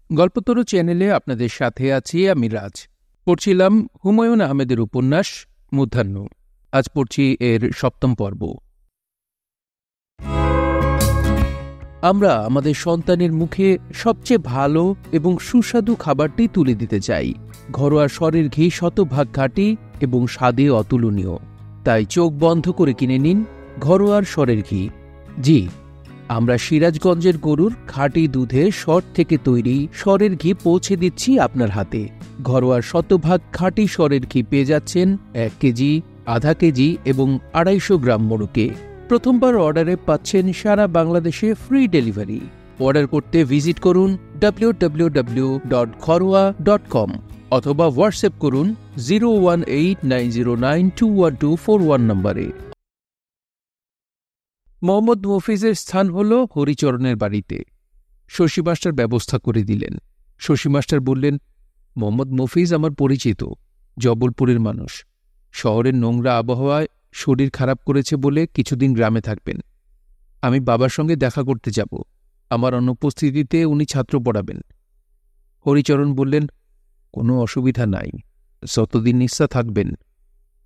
গল্পতরু চ্যানেলে আপনাদের সাথে আছি আমি রাজ। পড়ছিলাম হুমায়ুন আহমেদের উপন্যাস মূর্ধন্য। আজ পড়ছি এর 7ম পর্ব। আমরা আমাদের সন্তানের মুখে সবচেয়ে ভালো এবং সুস্বাদু খাবারটি তুলে দিতে চাই। ঘরোয়া স্বরের ঘি শতভাগ খাঁটি এবং স্বাদে অতুলনীয়। তাই চোখ বন্ধ করে কিনে নিন ঘরোয়ার স্বরের ঘি। জি, আমরা সিরাজগঞ্জের গরুর খাঁটি দুধে স্বর থেকে তৈরি স্বরের ঘি পৌঁছে দিচ্ছি আপনার হাতে। ঘরোয়ার শতভাগ খাঁটি স্বরের ঘি পেয়ে যাচ্ছেন 1 কেজি, আধা কেজি এবং 250 গ্রাম মোড়কে। প্রথমবার অর্ডারে পাচ্ছেন সারা বাংলাদেশে ফ্রি ডেলিভারি। অর্ডার করতে ভিজিট করুন www.ঘরোয়া.com অথবা হোয়াটসঅ্যাপ করুন 01890921241 নম্বরে। মোহাম্মদ মফিজের স্থান হল হরিচরণের বাড়িতে। শশী মাস্টার ব্যবস্থা করে দিলেন। শশী মাস্টার বললেন, মোহাম্মদ মফিজ আমার পরিচিত, জবলপুরের মানুষ। শহরের নোংরা আবহাওয়ায় শরীর খারাপ করেছে বলে কিছুদিন গ্রামে থাকবেন। আমি বাবার সঙ্গে দেখা করতে যাব। আমার অনুপস্থিতিতে উনি ছাত্র পড়াবেন। হরিচরণ বললেন, কোনো অসুবিধা নাই, যতদিন ইচ্ছা থাকবেন।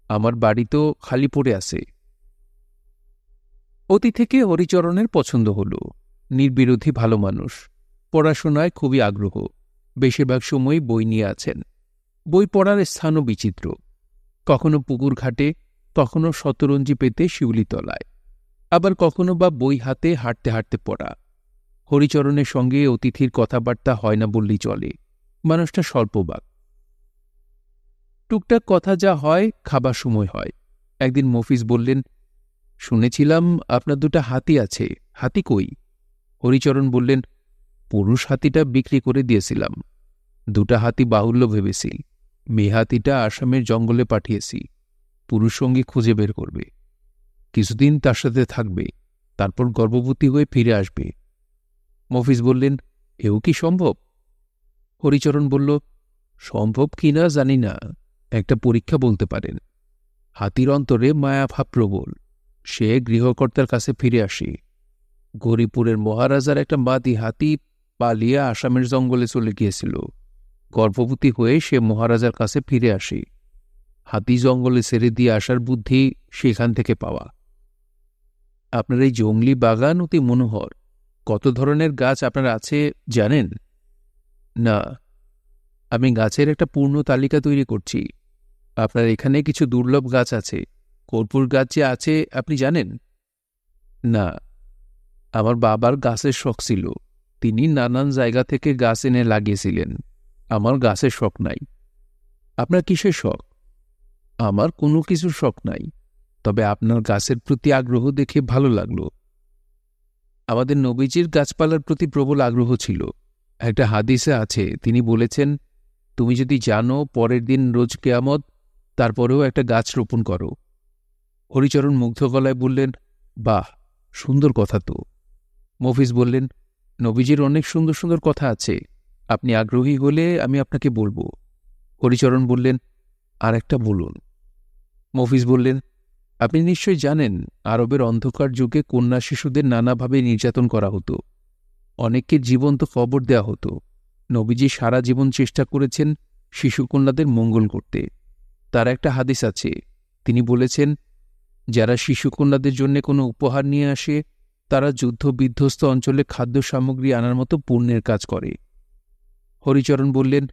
আমার বাড়ি তো খালি পড়ে আছে। অতি থেকে হরিচরণের পছন্দ হল। নির্বিরোধী ভালো মানুষ, পড়াশোনায় খুবই আগ্রহ, বেশিরভাগ সময় বই নিয়ে আছেন। বই পড়ার স্থানও বিচিত্র, কখনো পুকুর ঘাটে, কখনো শতরঞ্জি পেতে শিউলিতলায়, আবার কখনো বা বই হাতে হাঁটতে হাঁটতে পড়া। হরিচরণের সঙ্গে অতিথির কথাবার্তা হয় না বললেই চলে। মানুষটা স্বল্পবাক। টুকটাক কথা যা হয় খাবার সময় হয়। একদিন মফিজ বললেন, শুনেছিলাম আপনার 2টা হাতি আছে, হাতি কই? হরিচরণ বললেন, পুরুষ হাতিটা বিক্রি করে দিয়েছিলাম। 2টা হাতি বাহুল্য ভেবেছি। মেয়ে হাতিটা আসামের জঙ্গলে পাঠিয়েছি, পুরুষ সঙ্গী খুঁজে বের করবে। কিছুদিন তার সাথে থাকবে, তারপর গর্ভবতী হয়ে ফিরে আসবে। মফিজ বললেন, এও কি সম্ভব? হরিচরণ বলল, সম্ভব কিনা জানি না, একটা পরীক্ষা বলতে পারেন। হাতির অন্তরে মায়াভাব প্রবল, সে গৃহকর্তার কাছে ফিরে আসে। গৌরীপুরের মহারাজার একটা মাদি হাতি পালিয়ে আসামের জঙ্গলে চলে গিয়েছিল। গর্ভবতী হয়ে সে মহারাজার কাছে ফিরে আসে। হাতি জঙ্গলে ছেড়ে দিয়ে আসার বুদ্ধি সেখান থেকে পাওয়া। আপনার এই জঙ্গলি বাগান অতি মনোহর। কত ধরনের গাছ আপনার আছে জানেন? না, আমি গাছের একটা পূর্ণ তালিকা তৈরি করছি। আপনার এখানে কিছু দুর্লভ গাছ আছে। কর্পূর গাছ যে আছে আপনি জানেন? না, আমার বাবার গাছের শখ ছিল। তিনি নানান জায়গা থেকে গাছ এনে লাগিয়েছিলেন। আমার গাছের শখ নাই। আপনার কিসের শখ? আমার কোনো কিছুর শখ নাই, তবে আপনার গাছের প্রতি আগ্রহ দেখে ভালো লাগলো। আমাদের নবীজির গাছপালার প্রতি প্রবল আগ্রহ ছিল। একটা হাদিসে আছে, তিনি বলেছেন, তুমি যদি জানো পরের দিন রোজ কিয়ামত, তারপরেও একটা গাছ রোপণ করো। হরিচরণ মুগ্ধ গলায় বললেন, বাহ, সুন্দর কথা তো। মফিজ বললেন, নবীজির অনেক সুন্দর সুন্দর কথা আছে। আপনি আগ্রহী হলে আমি আপনাকে বলবো। হরিচরণ বললেন, আর একটা বলুন। মফিজ বললেন, আপনি নিশ্চয়ই জানেন আরবের অন্ধকার যুগে কন্যা শিশুদের নানাভাবে নির্যাতন করা হতো। অনেককে জীবন্ত কবর দেয়া হতো। নবীজি সারা জীবন চেষ্টা করেছেন শিশুকন্যাদের মঙ্গল করতে। তার একটা হাদিস আছে, তিনি বলেছেন, যারা শিশুকন্যাদের জন্য কোনো উপহার নিয়ে আসে তারা যুদ্ধ বিধ্বস্ত অঞ্চলে খাদ্য সামগ্রী আনার মতো পুণ্যের কাজ করে। হরিচরণ বললেন,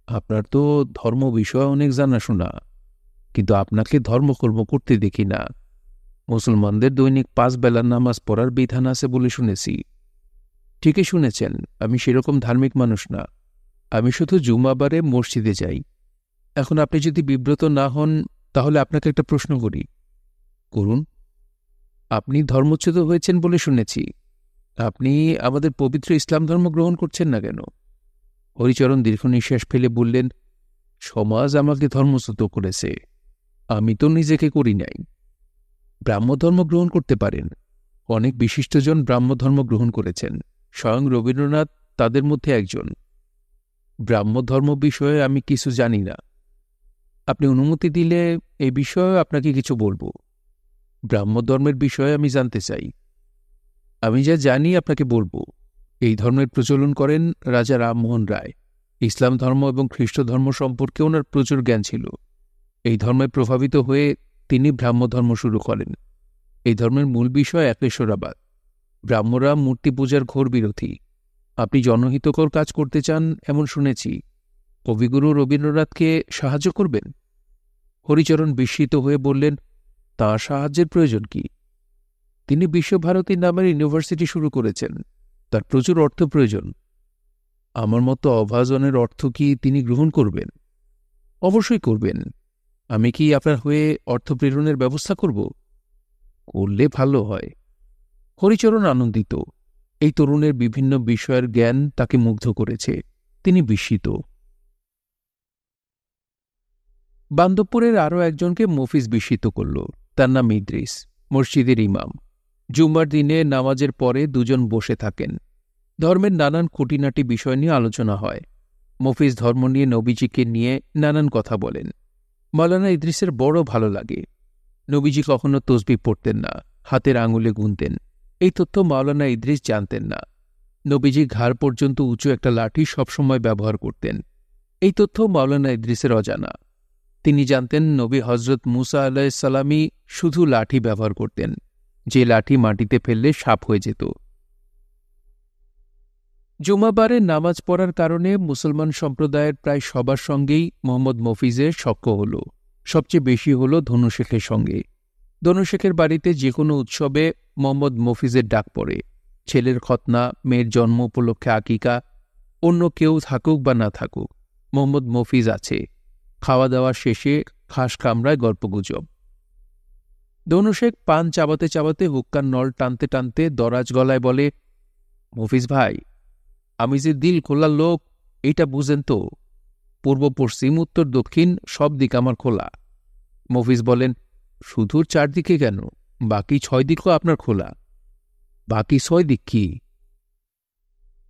আপনার তো ধর্ম বিষয়ে অনেক জানাশোনা, কিন্তু আপনাকে ধর্মকর্ম করতে দেখি না। মুসলমানদের দৈনিক 5 বেলা নামাজ পড়ার বিধান আছে বলে শুনেছি। ঠিকই শুনেছেন, আমি সেরকম ধার্মিক মানুষ না। আমি শুধু জুমাবারে মসজিদে যাই। এখন আপনি যদি বিব্রত না হন তাহলে আপনাকে একটা প্রশ্ন করি। করুন। আপনি ধর্মচ্যুত হয়েছেন বলে শুনেছি। আপনি আমাদের পবিত্র ইসলাম ধর্ম গ্রহণ করছেন না কেন? হরিচরণ দীর্ঘ নিঃশ্বাস ফেলে বললেন, সমাজ আমাকে ধর্মচ্যুত করেছে, আমি তো নিজেকে করি নাই। ব্রাহ্মধর্ম গ্রহণ করতে পারেন। অনেক বিশিষ্টজন ব্রাহ্মধর্ম গ্রহণ করেছেন, স্বয়ং রবীন্দ্রনাথ তাদের মধ্যে একজন। ব্রাহ্মধর্ম বিষয়ে আমি কিছু জানি না। আপনি অনুমতি দিলে এই বিষয়ে আপনাকে কিছু বলবো। ব্রাহ্মধর্মের বিষয়ে আমি জানতে চাই। আমি যা জানি আপনাকে বলবো। এই ধর্মের প্রচলন করেন রাজা রামমোহন রায়। ইসলাম ধর্ম এবং খ্রিস্ট ধর্ম সম্পর্কে ওনার প্রচুর জ্ঞান ছিল। এই ধর্মে প্রভাবিত হয়ে তিনি ব্রাহ্ম ধর্ম শুরু করেন। এই ধর্মের মূল বিষয় একেশ্বরাবাদ। ব্রাহ্মরা মূর্তি পূজার ঘোর বিরোধী। আপনি জনহিতকর কাজ করতে চান এমন শুনেছি, কবিগুরু রবীন্দ্রনাথকে সাহায্য করবেন? হরিচরণ বিস্মিত হয়ে বললেন, তাঁর সাহায্যের প্রয়োজন কি? তিনি বিশ্বভারতী নামের ইউনিভার্সিটি শুরু করেছেন, তার প্রচুর অর্থ প্রয়োজন। আমার মতো অভাজনের অর্থ কি তিনি গ্রহণ করবেন? অবশ্যই করবেন। আমি কি আপনার হয়ে অর্থ প্রেরণের ব্যবস্থা করব? করলে ভালো হয়। হরিচরণ আনন্দিত। এই তরুণের বিভিন্ন বিষয়ের জ্ঞান তাকে মুগ্ধ করেছে। তিনি বিস্মিত। বান্দবপুরের আরও একজনকে মফিজ বিস্মিত করল। তার নাম ইদ্রিস, মসজিদের ইমাম। জুম্মার দিনে নামাজের পরে দুজন বসে থাকেন। ধর্মের নানান খুঁটিনাটি বিষয় নিয়ে আলোচনা হয়। মফিজ ধর্ম নিয়ে, নবীজিকে নিয়ে নানান কথা বলেন। মাওলানা ইদ্রিসের বড় ভালো লাগে। নবীজি কখনো তসবিহ পড়তেন না, হাতের আঙুলে গুনতেন। এই তথ্য মাওলানা ইদ্রিস জানতেন না। নবীজি ঘাড় পর্যন্ত উঁচু একটা লাঠি সবসময় ব্যবহার করতেন। এই তথ্য মাওলানা ইদ্রিসের অজানা। তিনি জানতেন নবী হজরত মুসা আলাইসাল্লামই শুধু লাঠি ব্যবহার করতেন, যে লাঠি মাটিতে ফেললে সাপ হয়ে যেত। জুমাবারে নামাজ পড়ার কারণে মুসলমান সম্প্রদায়ের প্রায় সবার সঙ্গেই মোহাম্মদ মফিজের সখ্য হল। সবচেয়ে বেশি হল ধনুশেখের সঙ্গে। ধনুশেখের বাড়িতে যে কোনো উৎসবে মোহাম্মদ মফিজের ডাক পড়ে। ছেলের খতনা, মেয়ের জন্ম উপলক্ষে আকিকা, অন্য কেউ থাকুক বা না থাকুক, মোহাম্মদ মফিজ আছে। খাওয়া দাওয়া শেষে খাস কামরায় গল্পগুজব। ধনুশেখ পান চাবাতে চাবাতে হুক্কার নল টানতে টানতে দরাজ গলায় বলে, মফিজ ভাই, আমি যে দিল খোলা লোক এইটা বুঝেন তো? পূর্ব পশ্চিম উত্তর দক্ষিণ সব দিক আমার খোলা। মফিজ বলেন, শুধু 4 দিকে কেন, বাকি 6 দিকও আপনার খোলা। বাকি 6 দিক কি?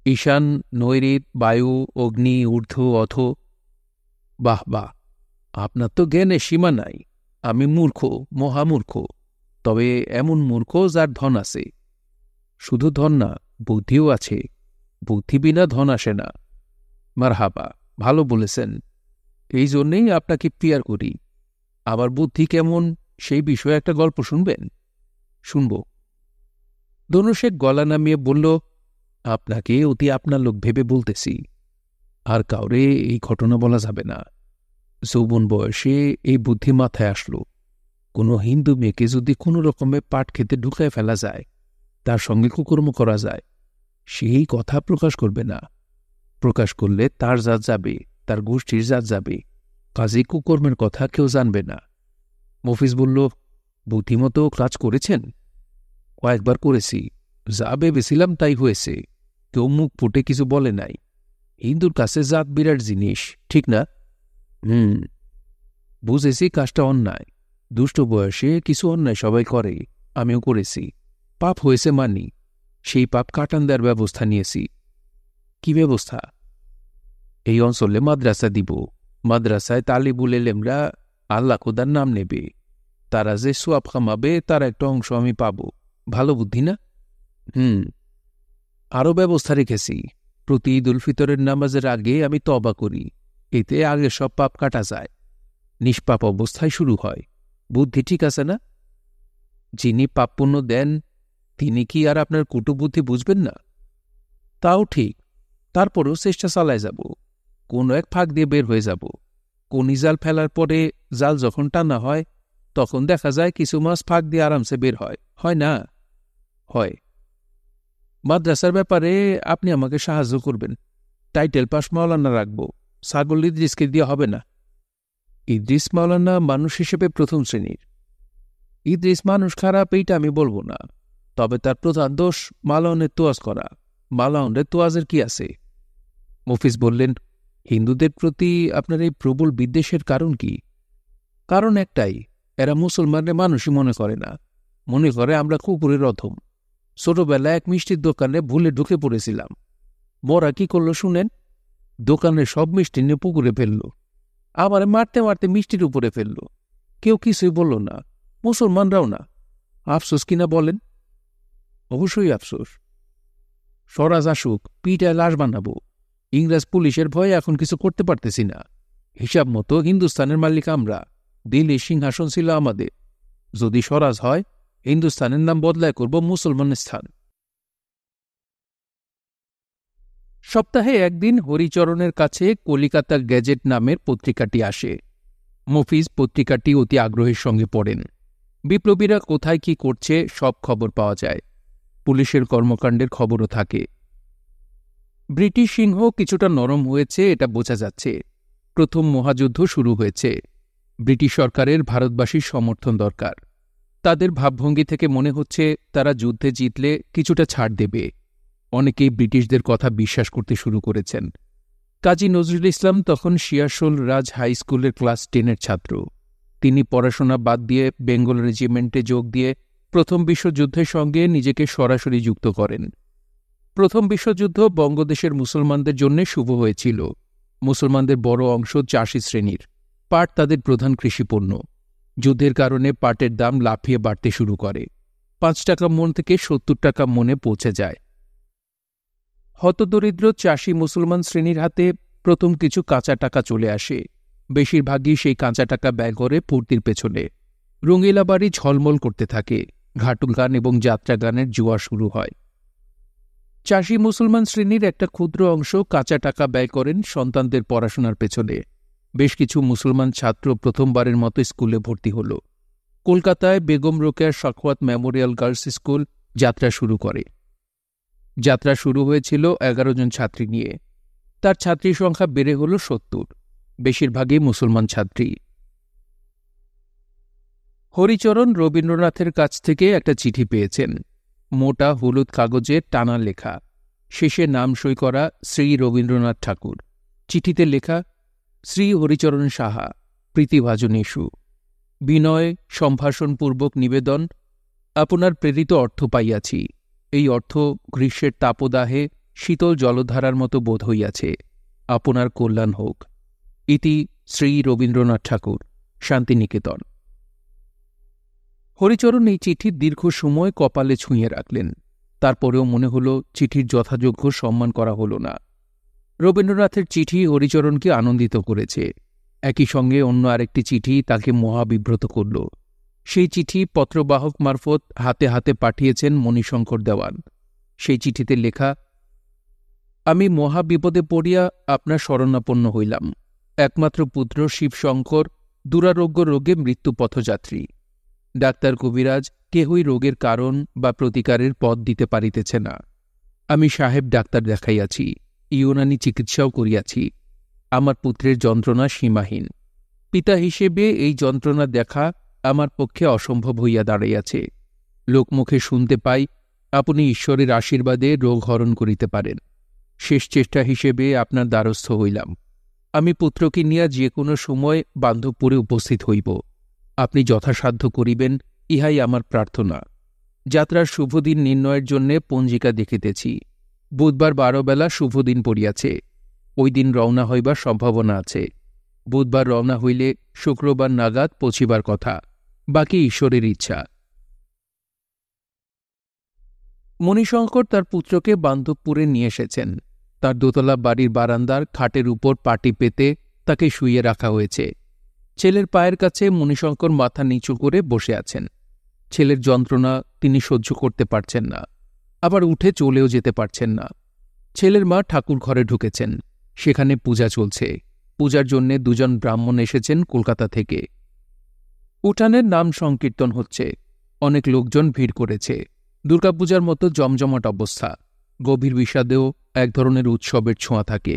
ঈশান, নৈঋত, বায়ু, অগ্নি, ঊর্ধ্ব, অথ। বাহ বাহ, আপনার তো জ্ঞানের সীমা নাই। আমি মূর্খ, মহামূর্খ। তবে এমন মূর্খ যার ধন আছে। শুধু ধন না, বুদ্ধিও আছে। বুদ্ধি বিনা ধন আসে না। মারহাবা, ভালো বলেছেন। এই জন্যেই আপনাকে প্রিয়ার করি। আবার বুদ্ধি কেমন সেই বিষয়ে একটা গল্প শুনবেন? শুনব। ধনুশেখ গলা নামিয়ে বলল, আপনাকে অতি আপনার লোক ভেবে বলতেছি। আর কাউরে এই ঘটনা বলা যাবে না। যৌবন বয়সে এই বুদ্ধি মাথায় আসলো, কোনো হিন্দু মেয়েকে যদি কোনো রকমে পাট খেতে ঢুকায় ফেলা যায়, তার সঙ্গে কুকর্ম করা যায়, সেই কথা প্রকাশ করবে না। প্রকাশ করলে তার জাত যাবে, তার গোষ্ঠীর জাত যাবে। কাজে কুকর্মের কথা কেউ জানবে না। মফিজ বলল, বুদ্ধিমতো কাজ করেছেন? কয়েকবার করেছি। যা ভেবেছিলাম তাই হয়েছে। কেউ মুখ ফুটে কিছু বলে নাই। হিন্দুর কাছে জাত বিরাট জিনিস, ঠিক না? বুঝেছি কাজটা অন্যায়। দুষ্ট বয়সে কিছু অন্যায় সবাই করে, আমিও করেছি। পাপ হয়েছে মানি। সেই পাপ কাটান দেওয়ার ব্যবস্থা নিয়েছি। কি ব্যবস্থা? এই অঞ্চলে মাদ্রাসা দিব। মাদ্রাসায় তালিবুল এলেমরা আল্লাহ খোদার নাম নেবে। তারা যে সোয়াব কামাবে তার একটা অংশ আমি পাব। ভালো বুদ্ধি না? আরও ব্যবস্থা রেখেছি। প্রতি ঈদ উল ফিতরের নামাজের আগে আমি তওবা করি। এতে আগে সব পাপ কাটা যায়। নিষ্পাপ অবস্থায় শুরু হয়। বুদ্ধি ঠিক আছে না? যিনি পাপ পুণ্য দেন তিনি কি আর আপনার কুটুবুদ্ধি বুঝবেন না? তাও ঠিক। তারপরেও চেষ্টা চালায় যাব। কোনো এক ফাঁক দিয়ে বের হয়ে যাব। কোনি জাল ফেলার পরে জাল যখন টানা হয়, তখন দেখা যায় কিছু মাছ ফাঁক দিয়ে আরামসে বের হয়, হয় না? হয়। মাদ্রাসার ব্যাপারে আপনি আমাকে সাহায্য করবেন। টাইটেল পাস মাওলানা রাখব। ছাগল ইদ্রিসকে দিয়ে হবে না। ইদ্রিস মাওলানা মানুষ হিসেবে প্রথম শ্রেণীর। ইদ্রিস মানুষ খারাপ এইটা আমি বলবো না। তবে তার প্রধান দোষ মালাউনের তোয়াজ করা। মালাউনের তোয়াজের কি আছে? মফিজ বললেন, হিন্দুদের প্রতি আপনার এই প্রবল বিদ্বেষের কারণ কি? কারণ একটাই, এরা মুসলমানের মানুষই মনে করে না। মনে করে আমরা কুকুরের অধম। ছোটবেলায় এক মিষ্টির দোকানে ভুলে ঢুকে পড়েছিলাম। মোরা কি করলো শুনেন? দোকানের সব মিষ্টি নিয়ে পুকুরে ফেলল। আবার মারতে মারতে মিষ্টির উপরে ফেলল। কেউ কিছুই বলল না, মুসলমানরাও না। আফসোস কিনা বলেন? অবশ্যই আফসোস। স্বরাজ আসুক, পিটায় লাশ বানাবো। ইংরেজ পুলিশের ভয়ে এখন কিছু করতে পারতেছি না। হিসাব মতো হিন্দুস্তানের মালিক আমরা, দিল্লির সিংহাসন ছিল আমাদের। যদি স্বরাজ হয়, হিন্দুস্তানের নাম বদলায় করব মুসলমানের স্থান। সপ্তাহে একদিন হরিচরণের কাছে কলিকাতা গ্যাজেট নামের পত্রিকাটি আসে। মফিজ পত্রিকাটি অতি আগ্রহের সঙ্গে পড়েন। বিপ্লবীরা কোথায় কি করছে সব খবর পাওয়া যায়। পুলিশের কর্মকাণ্ডের খবরও থাকে। ব্রিটিশ সিংহ কিছুটা নরম হয়েছে, এটা বোঝা যাচ্ছে। প্রথম মহাযুদ্ধ শুরু হয়েছে। ব্রিটিশ সরকারের ভারতবাসীর সমর্থন দরকার। তাদের ভাবভঙ্গি থেকে মনে হচ্ছে তারা যুদ্ধে জিতলে কিছুটা ছাড় দেবে। অনেকেই ব্রিটিশদের কথা বিশ্বাস করতে শুরু করেছেন। কাজী নজরুল ইসলাম তখন শিয়াসোল রাজ হাই স্কুলের ক্লাস 10-এর ছাত্র। তিনি পড়াশোনা বাদ দিয়ে বেঙ্গল রেজিমেন্টে যোগ দিয়ে প্রথম বিশ্বযুদ্ধের সঙ্গে নিজেকে সরাসরি যুক্ত করেন। প্রথম বিশ্বযুদ্ধ বঙ্গদেশের মুসলমানদের জন্য শুভ হয়েছিল। মুসলমানদের বড় অংশ চাষী শ্রেণীর। পাট তাদের প্রধান কৃষিপণ্য। যুদ্ধের কারণে পাটের দাম লাফিয়ে বাড়তে শুরু করে। 5 টাকা মণ থেকে 70 টাকা মণে পৌঁছে যায়। হতদরিদ্র চাষী মুসলমান শ্রেণীর হাতে প্রথম কিছু কাঁচা টাকা চলে আসে। বেশিরভাগই সেই কাঁচা টাকা ব্যয় করে পূর্তির পেছনে। রঙিলা বাড়ি ঝলমল করতে থাকে। ঘাটুল গান এবং যাত্রা গানের জোয়ার শুরু হয়। চাষী মুসলমান শ্রেণীর একটা ক্ষুদ্র অংশ কাঁচা টাকা ব্যয় করেন সন্তানদের পড়াশোনার পেছনে। বেশ কিছু মুসলমান ছাত্র প্রথমবারের মতো স্কুলে ভর্তি হল। কলকাতায় Begum Rokeya Sakhawat Memorial girls school যাত্রা শুরু করে। যাত্রা শুরু হয়েছিল 11 জন ছাত্রী নিয়ে। তার ছাত্রী সংখ্যা বেড়ে হল 70, বেশিরভাগই মুসলমান ছাত্রী। হরিচরণ রবীন্দ্রনাথের কাছ থেকে একটা চিঠি পেয়েছেন। মোটা হলুদ কাগজে টানা লেখা, শেষে নাম সই করা শ্রী রবীন্দ্রনাথ ঠাকুর। চিঠিতে লেখা, শ্রী হরিচরণ সাহা, প্রীতিভাজন ইস্যু। বিনয় সম্ভাষণপূর্বক নিবেদন, আপনার প্রেরিত অর্থ পাইয়াছি। এই অর্থ গ্রীষ্মের তাপদাহে শীতল জলধারার মতো বোধ হইয়াছে। আপনার কল্যাণ হোক। ইতি শ্রী রবীন্দ্রনাথ ঠাকুর, শান্তিনিকেতন। হরিচরণ এই চিঠির দীর্ঘ সময় কপালে ছুঁয়ে রাখলেন। তারপরেও মনে হল চিঠির যথাযোগ্য সম্মান করা হল না। রবীন্দ্রনাথের চিঠি হরিচরণকে আনন্দিত করেছে। একই সঙ্গে অন্য আরেকটি চিঠি তাকে মহাবিব্রত করল। সেই চিঠি পত্রবাহক মারফত হাতে হাতে পাঠিয়েছেন মণিশঙ্কর দেওয়ান। সেই চিঠিতে লেখা, আমি মহাবিপদে পড়িয়া আপনার শরণাপন্ন হইলাম। একমাত্র পুত্র শিবশঙ্কর দুরারোগ্য রোগে মৃত্যুপথযাত্রী। ডাক্তার কবিরাজ কেহই রোগের কারণ বা প্রতিকারের পথ দিতে পারিতেছে না। আমি সাহেব ডাক্তার দেখাইয়াছি, ইউনানি চিকিৎসাও করিয়াছি। আমার পুত্রের যন্ত্রণা সীমাহীন। পিতা হিসেবে এই যন্ত্রণা দেখা আমার পক্ষে অসম্ভব হইয়া দাঁড়াইয়াছে। লোকমুখে শুনতে পাই আপনি ঈশ্বরের আশীর্বাদে রোগ হরণ করিতে পারেন। শেষ চেষ্টা হিসেবে আপনার দ্বারস্থ হইলাম। আমি পুত্রকে নিয়া যে কোনো সময় বান্ধবপুরে উপস্থিত হইব। আপনি যথাসাধ্য করিবেন, ইহাই আমার প্রার্থনা। যাত্রার শুভদিন নির্ণয়ের জন্যে পঞ্জিকা দেখিতেছি। বুধবার 12 বেলা শুভদিন পড়িয়াছে। ওই দিন রওনা হইবার সম্ভাবনা আছে। বুধবার রওনা হইলে শুক্রবার নাগাদ পৌঁছিবার কথা। বাকি ঈশ্বরের ইচ্ছা। মণিশঙ্কর তার পুত্রকে বান্ধবপুরে নিয়ে এসেছেন। তার দোতলা বাড়ির বারান্দার খাটের উপর পাটি পেতে তাকে শুইয়ে রাখা হয়েছে। ছেলের পায়ের কাছে মণিশঙ্কর মাথা নিচু করে বসে আছেন। ছেলের যন্ত্রণা তিনি সহ্য করতে পারছেন না, আবার উঠে চলেও যেতে পারছেন না। ছেলের মা ঠাকুর ঘরে ঢুকেছেন। সেখানে পূজা চলছে। পূজার জন্যে 2 জন ব্রাহ্মণ এসেছেন কলকাতা থেকে। উঠানের নাম সংকীর্তন হচ্ছে। অনেক লোকজন ভিড় করেছে। দুর্গাপূজার মতো জমজমাট অবস্থা। গভীর বিষাদেও এক ধরনের উৎসবের ছোঁয়া থাকে।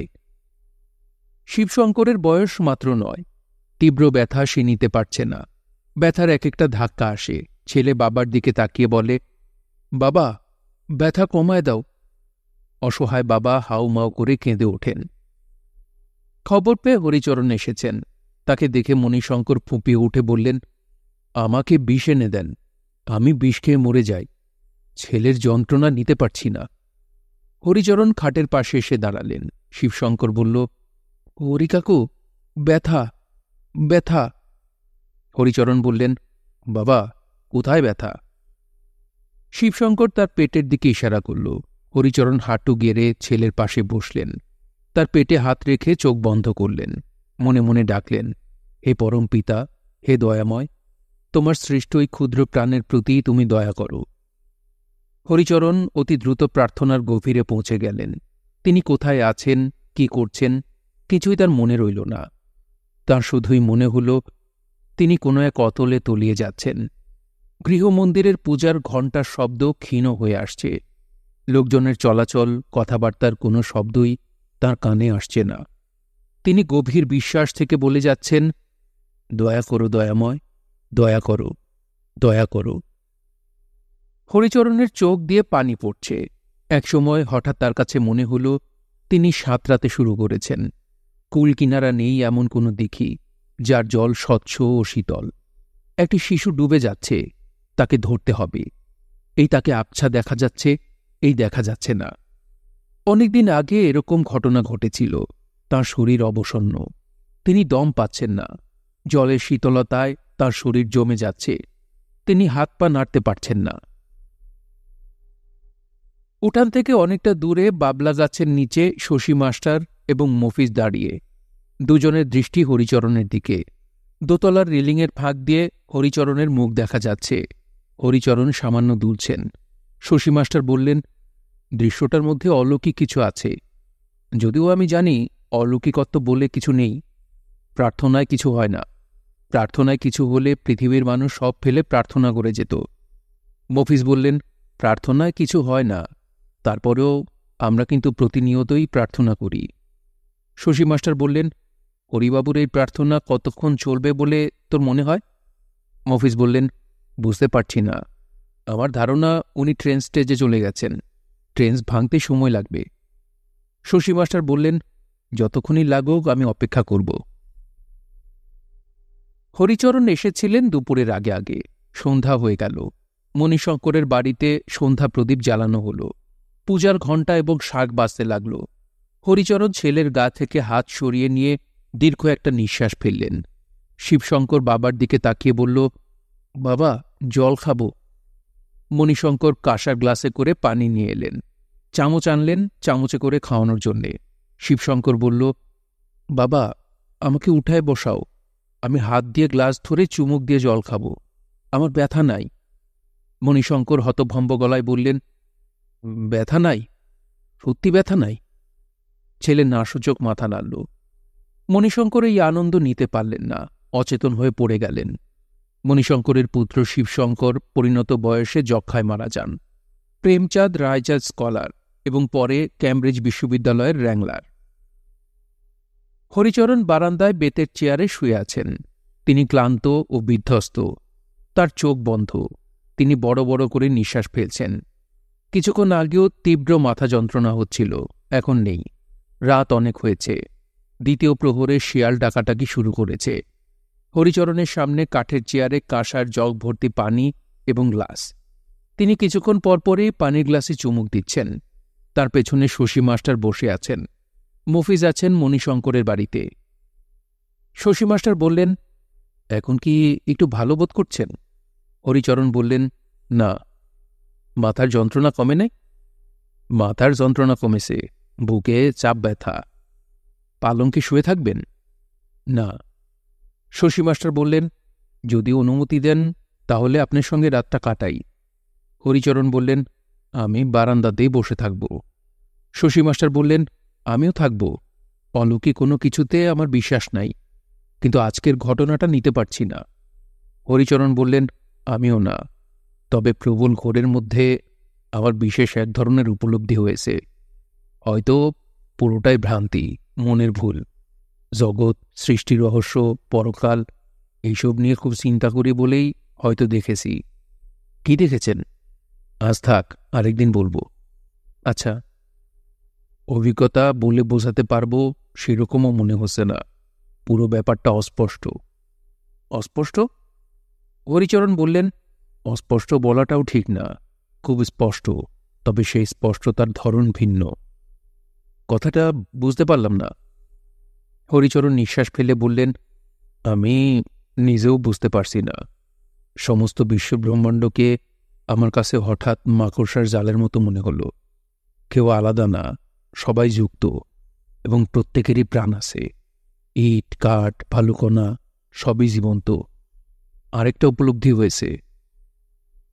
শিবশঙ্করের বয়স মাত্র 9। তীব্র ব্যথা সে নিতে পারছে না। ব্যথার এক একটা ধাক্কা আসে। ছেলে বাবার দিকে তাকিয়ে বলে, বাবা, ব্যথা কমায় দাও। অসহায় বাবা হাউমাউ করে কেঁদে ওঠেন। খবর পেয়ে হরিচরণ এসেছেন। তাকে দেখে মণিশঙ্কর ফুঁপিয়ে উঠে বললেন, আমাকে বিষ এনে দেন, আমি বিষ খেয়ে মরে যাই। ছেলের যন্ত্রণা নিতে পারছি না। হরিচরণ খাটের পাশে এসে দাঁড়ালেন। শিবশঙ্কর বলল, হরি কাকু, ব্যথা ব্যথা। হরিচরণ বললেন, বাবা, কোথায় ব্যথা? শিবশঙ্কর তার পেটের দিকে ইশারা করল। হরিচরণ হাঁটু গেড়ে ছেলের পাশে বসলেন। তার পেটে হাত রেখে চোখ বন্ধ করলেন। মনে মনে ডাকলেন, হে পরম পিতা, হে দয়াময়, তোমার সৃষ্ট এই ক্ষুদ্র প্রাণের প্রতি তুমি দয়া করো। হরিচরণ অতি দ্রুত প্রার্থনার গভীরে পৌঁছে গেলেন। তিনি কোথায় আছেন, কি করছেন, কিছুই তার মনে রইল না। তার শুধুই মনে হল তিনি কোনো এক অতলে তলিয়ে যাচ্ছেন। গৃহমন্দিরের পূজার ঘণ্টার শব্দ ক্ষীণ হয়ে আসছে। লোকজনের চলাচল, কথাবার্তার কোনো শব্দই তার কানে আসছে না। তিনি গভীর বিশ্বাস থেকে বলে যাচ্ছেন, দয়া করো দয়াময়, দয়া করো, দয়া করো। হরিচরণের চোখ দিয়ে পানি পড়ছে। একসময় হঠাৎ তার কাছে মনে হল তিনি সাঁতরাতে শুরু করেছেন। কুল কিনারা নেই এমন কোনো দিঘি যার জল স্বচ্ছ ও শীতল। একটি শিশু ডুবে যাচ্ছে, তাকে ধরতে হবে। এই তাকে আবছা দেখা যাচ্ছে, এই দেখা যাচ্ছে না। অনেকদিন আগে এরকম ঘটনা ঘটেছিল। তাঁর শরীর অবসন্ন, তিনি দম পাচ্ছেন না। জলের শীতলতায় তাঁর শরীর জমে যাচ্ছে, তিনি হাত পা নাড়তে পারছেন না। উঠান থেকে অনেকটা দূরে বাবলা গাছের নিচে শশী মাস্টার এবং মফিজ দাঁড়িয়ে। দুজনের দৃষ্টি হরিচরণের দিকে। দোতলার রেলিংয়ের ফাঁক দিয়ে হরিচরণের মুখ দেখা যাচ্ছে। হরিচরণ সামান্য দুলছেন। শশী মাস্টার বললেন, দৃশ্যটার মধ্যে অলৌকিক কিছু আছে। যদিও আমি জানি অলৌকিকত্ব বলে কিছু নেই। প্রার্থনায় কিছু হয় না। প্রার্থনায় কিছু হলে পৃথিবীর মানুষ সব ফেলে প্রার্থনা করে যেত। মফিজ বললেন, প্রার্থনায় কিছু হয় না, তারপরেও আমরা কিন্তু প্রতিনিয়তই প্রার্থনা করি। শশী মাস্টার বললেন, হরিবাবুর এই প্রার্থনা কতক্ষণ চলবে বলে তোর মনে হয়? মফিজ বললেন, বুঝতে পারছি না। আমার ধারণা উনি ট্রেন স্টেজে চলে গেছেন। ট্রেন ভাঙতে সময় লাগবে। শশী মাস্টার বললেন, যতক্ষণই লাগুক আমি অপেক্ষা করব। হরিচরণ এসেছিলেন দুপুরের আগে আগে। সন্ধ্যা হয়ে গেল। মণিশঙ্করের বাড়িতে সন্ধ্যা প্রদীপ জ্বালানো হল। পূজার ঘণ্টা এবং শাঁখ বাজতে লাগল। হরিচরণ ছেলের গা থেকে হাত সরিয়ে নিয়ে দীর্ঘ একটা নিঃশ্বাস ফেললেন। শিবশঙ্কর বাবার দিকে তাকিয়ে বলল, বাবা, জল খাব। মণিশঙ্কর কাঁসার গ্লাসে করে পানি নিয়ে এলেন। চামচ আনলেন চামচে করে খাওয়ানোর জন্যে। শিবশঙ্কর বলল, বাবা, আমাকে উঠায় বসাও। আমি হাত দিয়ে গ্লাস ধরে চুমুক দিয়ে জল খাব। আমার ব্যথা নাই। মণিশঙ্কর হতভম্ব গলায় বললেন, ব্যথা নাই? সত্যি ব্যথা নাই? ছেলে নাসূচক মাথা নাড়ল। মণিশঙ্কর এই আনন্দ নিতে পারলেন না, অচেতন হয়ে পড়ে গেলেন। মণিশঙ্করের পুত্র শিবশঙ্কর পরিণত বয়সে যক্ষ্মায় মারা যান। প্রেমচাঁদ রায়চাঁদ স্কলার এবং পরে ক্যামব্রিজ বিশ্ববিদ্যালয়ের র্যাংলার। হরিচরণ বারান্দায় বেতের চেয়ারে শুয়ে আছেন। তিনি ক্লান্ত ও বিধ্বস্ত। তার চোখ বন্ধ। তিনি বড় বড় করে নিঃশ্বাস ফেলছেন। কিছুক্ষণ আগেও তীব্র মাথা যন্ত্রণা হচ্ছিল, এখন নেই। রাত অনেক হয়েছে। দ্বিতীয় প্রহরে শিয়াল ডাকাটাকি শুরু করেছে। হরিচরণের সামনে কাঠের চেয়ারে কাঁসার জগ ভর্তি পানি এবং গ্লাস। তিনি কিছুক্ষণ পরপরই পানির গ্লাসে চুমুক দিচ্ছেন। তার পেছনে শশী মাস্টার বসে আছেন। মফিজ আছেন মণিশঙ্করের বাড়িতে। শশী মাস্টার বললেন, এখন কি একটু ভালো বোধ করছেন? হরিচরণ বললেন, না। মাথার যন্ত্রণা কমে নাই? মাথার যন্ত্রণা কমেছে, বুকে চাপ ব্যথা। পালঙ্কে শুয়ে থাকবেন? না। শশী মাস্টার বললেন, যদি অনুমতি দেন তাহলে আপনার সঙ্গে রাতটা কাটাই। হরিচরণ বললেন, আমি বারান্দাতেই বসে থাকব। শশী মাস্টার বললেন, আমিও থাকব। অলৌকিক কোনো কিছুতে আমার বিশ্বাস নাই, কিন্তু আজকের ঘটনাটা নিতে পারছি না। হরিচরণ বললেন, আমিও না। তবে প্রবল ঘোরের মধ্যে আমার বিশেষ এক ধরনের উপলব্ধি হয়েছে। হয়তো পুরোটাই ভ্রান্তি, মনের ভুল। জগৎ, সৃষ্টি রহস্য, পরকাল এইসব নিয়ে খুব চিন্তা করি বলেই হয়তো দেখেছি। কি দেখেছেন? আজ থাক, আরেকদিন বলবো। আচ্ছা। অভিজ্ঞতা বলে বোঝাতে পারবো সেরকমও মনে হচ্ছে না। পুরো ব্যাপারটা অস্পষ্ট। অস্পষ্ট? হরিচরণ বললেন, অস্পষ্ট বলাটাও ঠিক না, খুব স্পষ্ট, তবে সেই স্পষ্টতার ধরন ভিন্ন। কথাটা বুঝতে পারলাম না। হরিচরণ নিঃশ্বাস ফেলে বললেন, আমি নিজেও বুঝতে পারছি না। সমস্ত বিশ্বব্রহ্মাণ্ডকে আমার কাছে হঠাৎ মাকড়সার জালের মতো মনে হল। কেউ আলাদা না, সবাই যুক্ত, এবং প্রত্যেকেরই প্রাণ আছে। ইট, কাঠ, ভালুকণা সবই জীবন্ত। আরেকটা উপলব্ধি হয়েছে,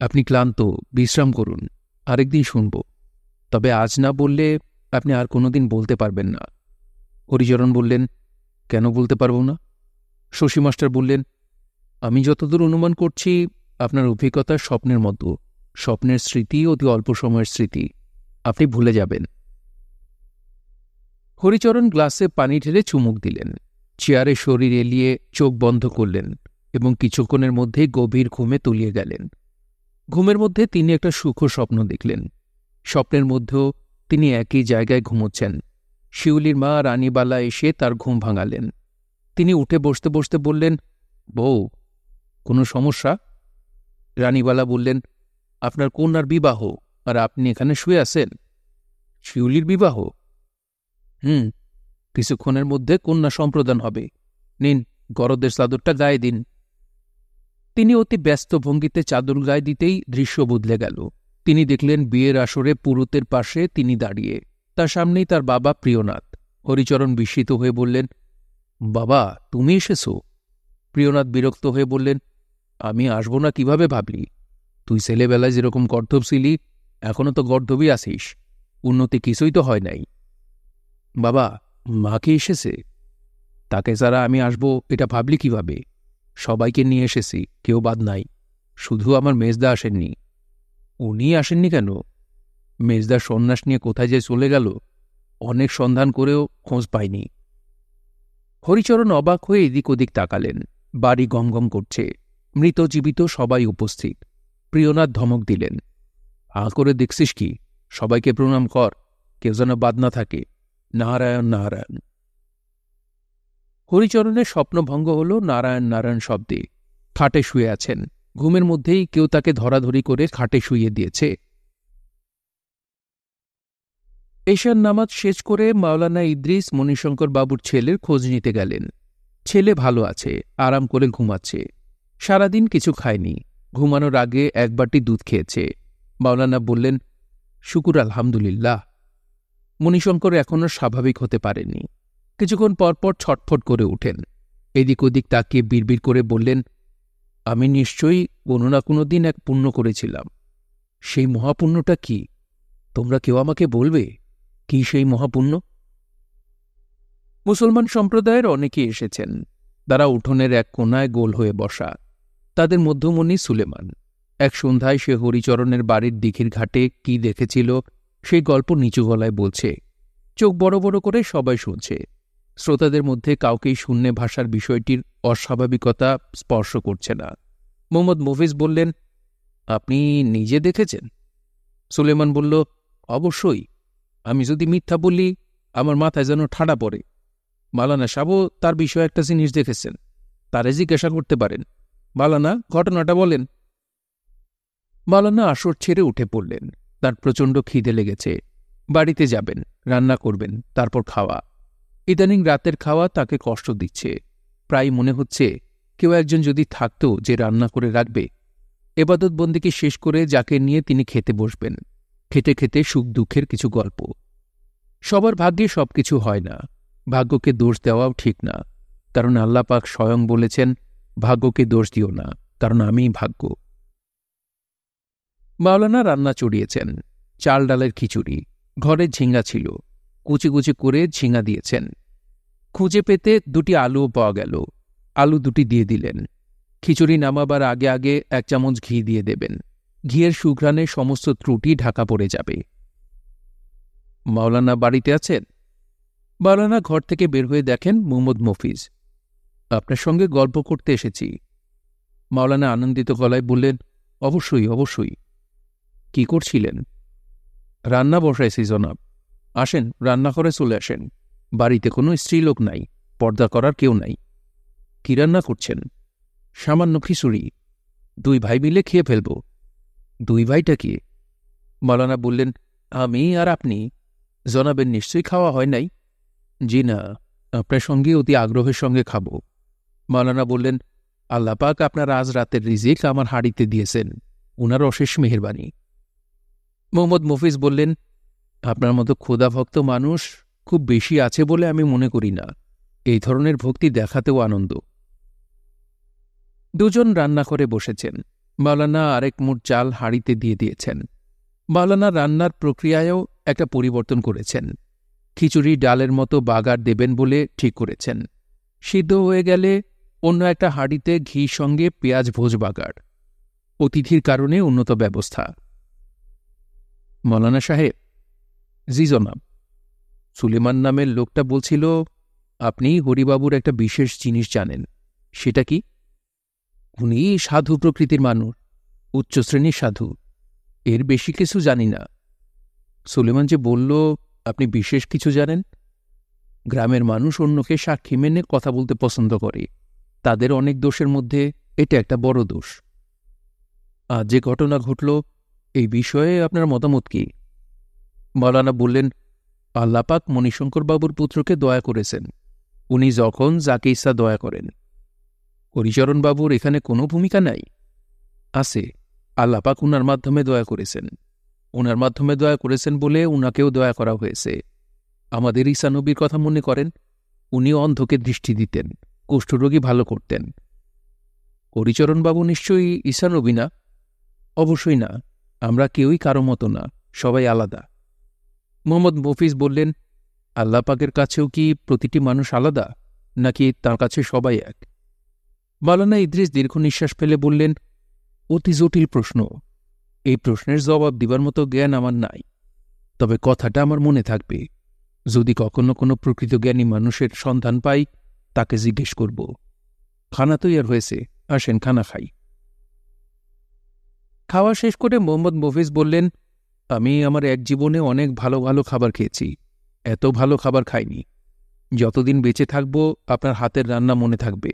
আপনি ক্লান্ত, বিশ্রাম করুন, আরেকদিন শুনব। তবে আজ না বললে আপনি আর কোনোদিন বলতে পারবেন না। হরিচরণ বললেন, কেন বলতে পারব না? শশী মাস্টার বললেন, আমি যতদূর অনুমান করছি আপনার অভিজ্ঞতা স্বপ্নের মতো। স্বপ্নের স্মৃতি অতি অল্প সময়ের স্মৃতি, আপনি ভুলে যাবেন। হরিচরণ গ্লাসে পানি ঢেলে চুমুক দিলেন, চেয়ারে শরীর এলিয়ে চোখ বন্ধ করলেন এবং কিছুক্ষণের মধ্যেই গভীর ঘুমে তলিয়ে গেলেন। ঘুমের মধ্যে তিনি একটা সুখ স্বপ্ন দেখলেন। স্বপ্নের মধ্যেও তিনি একই জায়গায় ঘুমোচ্ছেন। শিউলির মা রানীবালা এসে তার ঘুম ভাঙালেন। তিনি উঠে বসতে বসতে বললেন, বউ, কোনো সমস্যা? রানীবালা বললেন, আপনার কন্যার বিবাহ, আর আপনি এখানে শুয়ে আছেন। শিউলির বিবাহ? কিছুক্ষণের মধ্যে কন্যা সম্প্রদান হবে। নিন, গরদের চাদরটা গায়ে দিন। তিনি অতি ব্যস্ত ভঙ্গিতে চাদর গায়ে দিতেই দৃশ্য বদলে গেল। তিনি দেখলেন বিয়ের আসরে পুরুতের পাশে তিনি দাঁড়িয়ে, তার সামনেই তার বাবা প্রিয়নাথ। হরিচরণ বিস্মিত হয়ে বললেন, বাবা, তুমি এসেছ? প্রিয়নাথ বিরক্ত হয়ে বললেন, আমি আসব না কিভাবে ভাবলি? তুই ছেলেবেলায় যেরকম গর্ধব ছিলি, এখনো তো গর্ধবই আসিস। উন্নতি কিছুই তো হয় নাই। বাবা, মা কি এসেছে? তাকে ছাড়া আমি আসব এটা ভাবলি কিভাবে? সবাইকে নিয়ে এসেছি, কেউ বাদ নাই। শুধু আমার মেজদা আসেননি। উনি আসেননি কেন? মেজদা সন্ন্যাস নিয়ে কোথায় যে চলে গেল, অনেক সন্ধান করেও খোঁজ পায়নি। হরিচরণ অবাক হয়ে এদিক ওদিক তাকালেন। বাড়ি গমগম করছে, মৃত জীবিত সবাই উপস্থিত। প্রিয়নাথ ধমক দিলেন, করে দেখছিস কি? সবাইকে প্রণাম কর, কেউ যেন বাদ না থাকে। নারায়ণ নারায়ণ। হরিচরণের স্বপ্নভঙ্গ হল নারায়ণ নারায়ণ শব্দে। খাটে শুয়ে আছেন। ঘুমের মধ্যেই কেউ তাকে ধরাধরি করে খাটে শুইয়ে দিয়েছে। এশার নামাজ শেষ করে মাওলানা ইদ্রিস মণিশঙ্কর বাবুর ছেলের খোঁজ নিতে গেলেন। ছেলে ভালো আছে, আরাম করে ঘুমাচ্ছে। সারাদিন কিছু খায়নি। ঘুমানোর আগে এক বাটি দুধ খেয়েছে। মাওলানা বললেন, শুকুর আলহামদুলিল্লাহ। মণিশঙ্কর এখনও স্বাভাবিক হতে পারেননি। কিছুক্ষণ পরপর ছটফট করে উঠেন। এদিক ওদিক তাকিয়ে বিড়বিড় করে বললেন, আমি নিশ্চয়ই কোনো না কোনো দিন এক পুণ্য করেছিলাম। সেই মহাপুণ্যটা কি? তোমরা কেউ আমাকে বলবে কি সেই মহাপুণ্য? মুসলমান সম্প্রদায়ের অনেকে এসেছেন। তারা উঠোনের এক কোণায় গোল হয়ে বসা। তাদের মধ্যমণি সুলেমান। এক সন্ধ্যায় সে হরিচরণের বাড়ির দিঘির ঘাটে কি দেখেছিল সেই গল্প নিচু গলায় বলছে। চোখ বড় বড় করে সবাই শুনছে। শ্রোতাদের মধ্যে কাউকেই শূন্যে ভাষার বিষয়টির অস্বাভাবিকতা স্পর্শ করছে না। মোহাম্মদ মফিজ বললেন, আপনি নিজে দেখেছেন? সুলেমান বলল, অবশ্যই। আমি যদি মিথ্যা বলি আমার মাথায় যেন ঠাডা পড়ে। মালানা সাহেবও তার বিষয়ে একটা জিনিস দেখেছেন, তারে জিজ্ঞাসা করতে পারেন। মালানা, ঘটনাটা বলেন। মালানা আসর ছেড়ে উঠে পড়লেন। তার প্রচণ্ড খিদে লেগেছে। বাড়িতে যাবেন, রান্না করবেন, তারপর খাওয়া। ইদানিং রাতের খাওয়া তাকে কষ্ট দিচ্ছে। প্রায় মনে হচ্ছে কেউ একজন যদি থাকত যে রান্না করে রাখবে। এবাদতবন্দিকে শেষ করে যাকে নিয়ে তিনি খেতে বসবেন। খেতে খেতে সুখ দুঃখের কিছু গল্প। সবার ভাগ্যে সবকিছু হয় না। ভাগ্যকে দোষ দেওয়াও ঠিক না, কারণ আল্লাহ পাক স্বয়ং বলেছেন, ভাগ্যকে দোষ দিও না, কারণ আমিই ভাগ্য। মাওলানা রান্না চড়িয়েছেন। চাল ডালের খিচুড়ি। ঘরে ঝিঙ্গা ছিল, কুচি কুচি করে ঝিঙ্গা দিয়েছেন। খুঁজে পেতে দুটি আলুও পাওয়া গেল। আলু দুটি দিয়ে দিলেন। খিচুড়ি নামাবার আগে আগে 1 চামচ ঘি দিয়ে দেবেন। ঘিয়ের সুঘ্রাণে সমস্ত ত্রুটি ঢাকা পড়ে যাবে। মাওলানা বাড়িতে আছেন? মাওলানা ঘর থেকে বের হয়ে দেখেন মোহাম্মদ মফিজ। আপনার সঙ্গে গল্প করতে এসেছি। মাওলানা আনন্দিত গলায় বললেন, অবশ্যই অবশ্যই। কি করছিলেন? রান্না বসাইছি জনাব। আসেন, রান্নাঘরে চলে আসেন। বাড়িতে কোনো স্ত্রীলোক নাই, পর্দা করার কেউ নাই। কি রান্না করছেন? সামান্য খিচুড়ি। 2 ভাই মিলে খেয়ে ফেলব। 2 ভাইটা কি? মাওলানা বললেন, আমি আর আপনি। জনাবের নিশ্চয়ই খাওয়া হয় নাই। জি না, আপনার সঙ্গে অতি আগ্রহের সঙ্গে খাব। মাওলানা বললেন, আল্লাহ পাক আপনার আজ রাতের রিজিক আমার হাঁড়িতে দিয়েছেন, উনার অশেষ মেহেরবানি। মোহাম্মদ মফিজ বললেন, আপনার মতো ক্ষুধাভক্ত মানুষ খুব বেশি আছে বলে আমি মনে করি না। এই ধরনের ভক্তি দেখাতেও আনন্দ। দুজন রান্না করে বসেছেন। মাওলানা আরেক মুঠ চাল হাঁড়িতে দিয়ে দিয়েছেন। মাওলানা রান্নার প্রক্রিয়ায়ও একটা পরিবর্তন করেছেন। খিচুড়ি ডালের মতো বাগার দেবেন বলে ঠিক করেছেন। সিদ্ধ হয়ে গেলে অন্য একটা হাঁড়িতে ঘি সঙ্গে পেঁয়াজ ভোজ বাগার। অতিথির কারণে উন্নত ব্যবস্থা। মৌলানা সাহেব। জি জনাব। সুলেমান নামের লোকটা বলছিল আপনি হরিবাবুর একটা বিশেষ জিনিস জানেন। সেটা কি? উনি সাধু প্রকৃতির মানুষ, উচ্চশ্রেণীর সাধু। এর বেশি কিছু জানি না। সুলেমান যে বলল আপনি বিশেষ কিছু জানেন। গ্রামের মানুষ অন্যকে সাক্ষী মেনে কথা বলতে পছন্দ করে। তাদের অনেক দোষের মধ্যে এটা একটা বড় দোষ। আজ যে ঘটনা ঘটল এই বিষয়ে আপনার মতামত কি? মৌলানা বললেন, আল্লাপাক মণিশঙ্করবাবুর পুত্রকে দয়া করেছেন। উনি যখন যাকে ইচ্ছা দয়া করেন। হরিচরণবাবুর এখানে কোনো ভূমিকা নাই? আছে। আল্লাপাক উনার মাধ্যমে দয়া করেছেন। উনার মাধ্যমে দয়া করেছেন বলে উনাকেও দয়া করা হয়েছে। আমাদের ঈসা নবীর কথা মনে করেন। উনি অন্ধকে দৃষ্টি দিতেন, কুষ্ঠরোগী ভালো করতেন। হরিচরণবাবু নিশ্চয়ই ঈসা নবী না? অবশ্যই না। আমরা কেউই কারো মতো না, সবাই আলাদা। মোহাম্মদ মফিজ বললেন, আল্লাহ পাকের কাছেও কি প্রতিটি মানুষ আলাদা, নাকি তার কাছে সবাই এক? মাওলানা ইদ্রিস দীর্ঘ নিঃশ্বাস ফেলে বললেন, অতি জটিল প্রশ্ন। এই প্রশ্নের জবাব দিবার মতো জ্ঞান আমার নাই। তবে কথাটা আমার মনে থাকবে। যদি কখনো কোনো প্রকৃত জ্ঞানী মানুষের সন্ধান পাই, তাকে জিজ্ঞেস করব। খানা তৈয়ার হয়েছে, আসেন খানা খাই। খাওয়া শেষ করে মোহাম্মদ মফিজ বললেন, আমি আমার এক জীবনে অনেক ভালো ভালো খাবার খেয়েছি। এত ভালো খাবার খাইনি। যতদিন বেঁচে থাকব আপনার হাতের রান্না মনে থাকবে।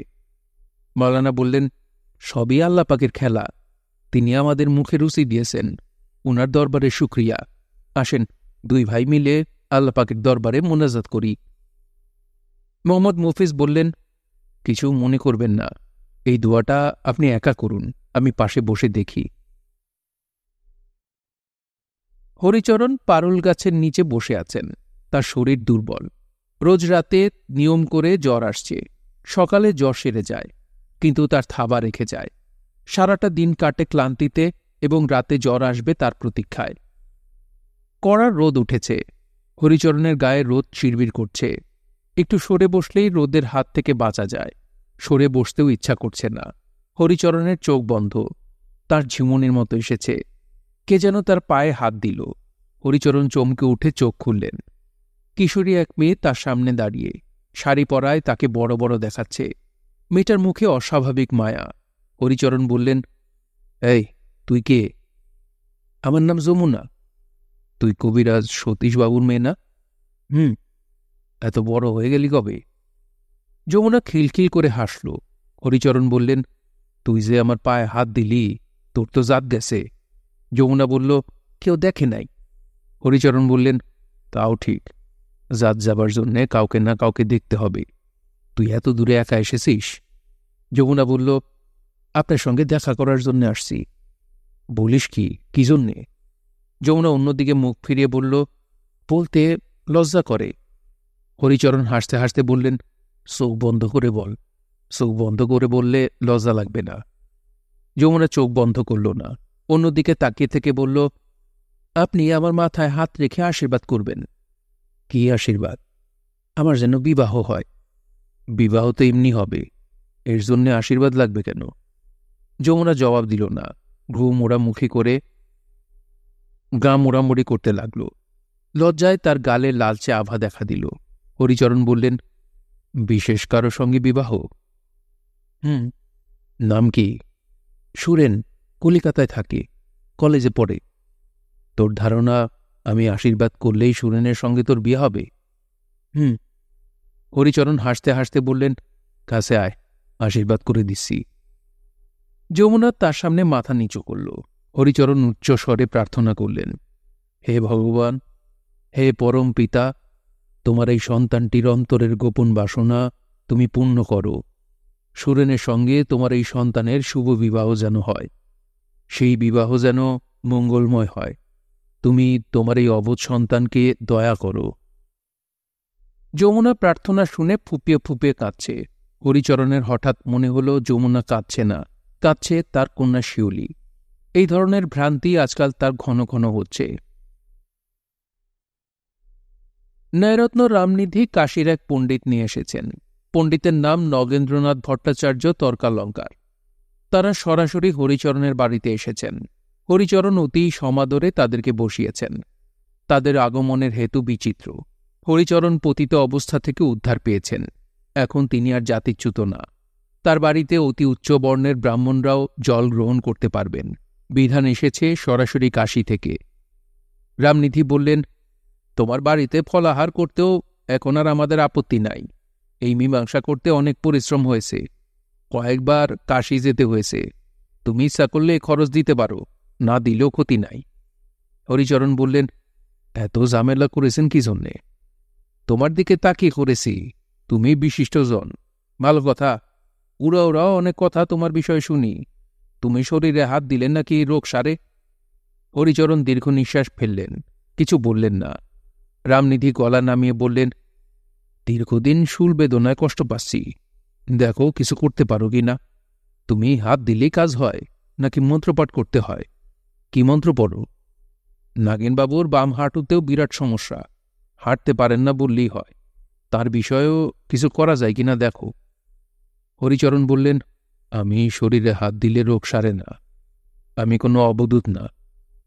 মাওলানা বললেন, সবই আল্লাহ পাকের খেলা। তিনি আমাদের মুখে রুচি দিয়েছেন। উনার দরবারে শুক্রিয়া। আসেন দুই ভাই মিলে আল্লাহ পাকের দরবারে মোনাজাত করি। মোহাম্মদ মফিজ বললেন, কিছু মনে করবেন না। এই দোয়াটা আপনি একা করুন, আমি পাশে বসে দেখি। হরিচরণ পারুল গাছের নিচে বসে আছেন। তার শরীর দুর্বল। রোজ রাতে নিয়ম করে জ্বর আসছে। সকালে জ্বর সেরে যায়, কিন্তু তার থাবা রেখে যায়। সারাটা দিন কাটে ক্লান্তিতে এবং রাতে জ্বর আসবে তার প্রতীক্ষায়। কড়া রোদ উঠেছে। হরিচরণের গায়ে রোদ চিরবির করছে। একটু সরে বসলেই রোদের হাত থেকে বাঁচা যায়। সরে বসতেও ইচ্ছা করছে না। হরিচরণের চোখ বন্ধ। তার ঝিমুনির মতো এসেছে। কে যেন তার পায়ে হাত দিল। হরিচরণ চমকে উঠে চোখ খুললেন। কিশোরী এক মেয়ে তার সামনে দাঁড়িয়ে। শাড়ি পরায় তাকে বড় বড় দেখাচ্ছে। মেয়েটার মুখে অস্বাভাবিক মায়া। হরিচরণ বললেন, এই তুই কে? আমার নাম যমুনা। তুই কবিরাজ সতীশবাবুর মেয়ে না? হুম। এত বড় হয়ে গেলি কবে? যমুনা খিলখিল করে হাসল। হরিচরণ বললেন, তুই যে আমার পায়ে হাত দিলি, তোর তো জাত গেছে। যমুনা বলল, কেউ দেখে নাই। হরিচরণ বললেন, তাও ঠিক। জাত যাবার জন্যে কাউকে না কাউকে দেখতে হবে। তুই এত দূরে একা এসেছিস? যমুনা বলল, আপনার সঙ্গে দেখা করার জন্য আসছি। বলিস কি, কি জন্যে? যমুনা অন্যদিকে মুখ ফিরিয়ে বলল, বলতে লজ্জা করে। হরিচরণ হাসতে হাসতে বললেন, চোখ বন্ধ করে বল। চোখ বন্ধ করে বললে লজ্জা লাগবে না। যমুনা চোখ বন্ধ করল না। অন্যদিকে তাকিয়ে থেকে বলল, আপনি আমার মাথায় হাত রেখে আশীর্বাদ করবেন। কি আশীর্বাদ? আমার যেন বিবাহ হয়। বিবাহ তো এমনি হবে, এর জন্যে আশীর্বাদ লাগবে কেন? যমুনা জবাব দিল না। ঘু মোড়ামুখী করে গা মোড়ামুড়ি করতে লাগল। লজ্জায় তার গালে লালচে আভা দেখা দিল। হরিচরণ বললেন, বিশেষ কারো সঙ্গে বিবাহ? হুম। নাম কি? সুরেন। কলিকাতায় থাকে, কলেজে পড়ে। তোর ধারণা আমি আশীর্বাদ করলেই সুরেনের সঙ্গে তোর বিয়ে হবে? হুম। হরিচরণ হাসতে হাসতে বললেন, কাছে আয়, আশীর্বাদ করে দিচ্ছি। যমুনা তার সামনে মাথা নিচু করল। হরিচরণ উচ্চ স্বরে প্রার্থনা করলেন, হে ভগবান, হে পরম পিতা, তোমার এই সন্তানটির অন্তরের গোপন বাসনা তুমি পূর্ণ করো। সুরেনের সঙ্গে তোমার এই সন্তানের শুভ বিবাহ যেন হয়। সেই বিবাহ যেন মঙ্গলময় হয়। তুমি তোমার এই অবোধ সন্তানকে দয়া করো। যমুনা প্রার্থনা শুনে ফুপিয়ে ফুপিয়ে কাঁদছে। হরিচরণের হঠাৎ মনে হল যমুনা কাঁদছে না, কাঁদছে তার কন্যা শিউলি। এই ধরনের ভ্রান্তি আজকাল তার ঘন ঘন হচ্ছে। ন্যায়রত্ন রামনিধি কাশীর এক পণ্ডিত নিয়ে এসেছেন। পণ্ডিতের নাম নগেন্দ্রনাথ ভট্টাচার্য তর্কালঙ্কার। তারা সরাসরি হরিচরণের বাড়িতে এসেছেন। হরিচরণ অতি সমাদরে তাদেরকে বসিয়েছেন। তাদের আগমনের হেতু বিচিত্র। হরিচরণ পতিত অবস্থা থেকে উদ্ধার পেয়েছেন। এখন তিনি আর জাতিচ্যুত না। তার বাড়িতে অতি উচ্চ বর্ণের ব্রাহ্মণরাও জল গ্রহণ করতে পারবেন। বিধান এসেছে সরাসরি কাশী থেকে। রামনিধি বললেন, তোমার বাড়িতে ফলাহার করতেও এখন আর আমাদের আপত্তি নাই। এই মীমাংসা করতে অনেক পরিশ্রম হয়েছে, কয়েকবার কাশী যেতে হয়েছে। তুমি ইচ্ছা করলে খরচ দিতে পারো, না দিলেও ক্ষতি নাই। হরিচরণ বললেন, এত ঝামেলা করেছেন কি জন্যে? তোমার দিকে তাকিয়ে করেছি, তুমি বিশিষ্টজন। ভালো কথা, ওরাও অনেক কথা তোমার বিষয়ে শুনি। তুমি শরীরে হাত দিলেন নাকি রোগ সারে? হরিচরণ দীর্ঘ নিঃশ্বাস ফেললেন, কিছু বললেন না। রামনিধি গলা নামিয়ে বললেন, দীর্ঘদিন শুল বেদনায় কষ্ট পাচ্ছি, দেখো কিছু করতে পারো কি না। তুমি হাত দিলেই কাজ হয় নাকি মন্ত্রপাঠ করতে হয়? কি মন্ত্র পড়ো? নাগিনবাবুর বাম হাঁটুতেও বিরাট সমস্যা, হাঁটতে পারেন না বললেই হয়। তার বিষয়েও কিছু করা যায় কিনা দেখো। হরিচরণ বললেন, আমি শরীরে হাত দিলে রোগ সারে না। আমি কোনো অবধূত না,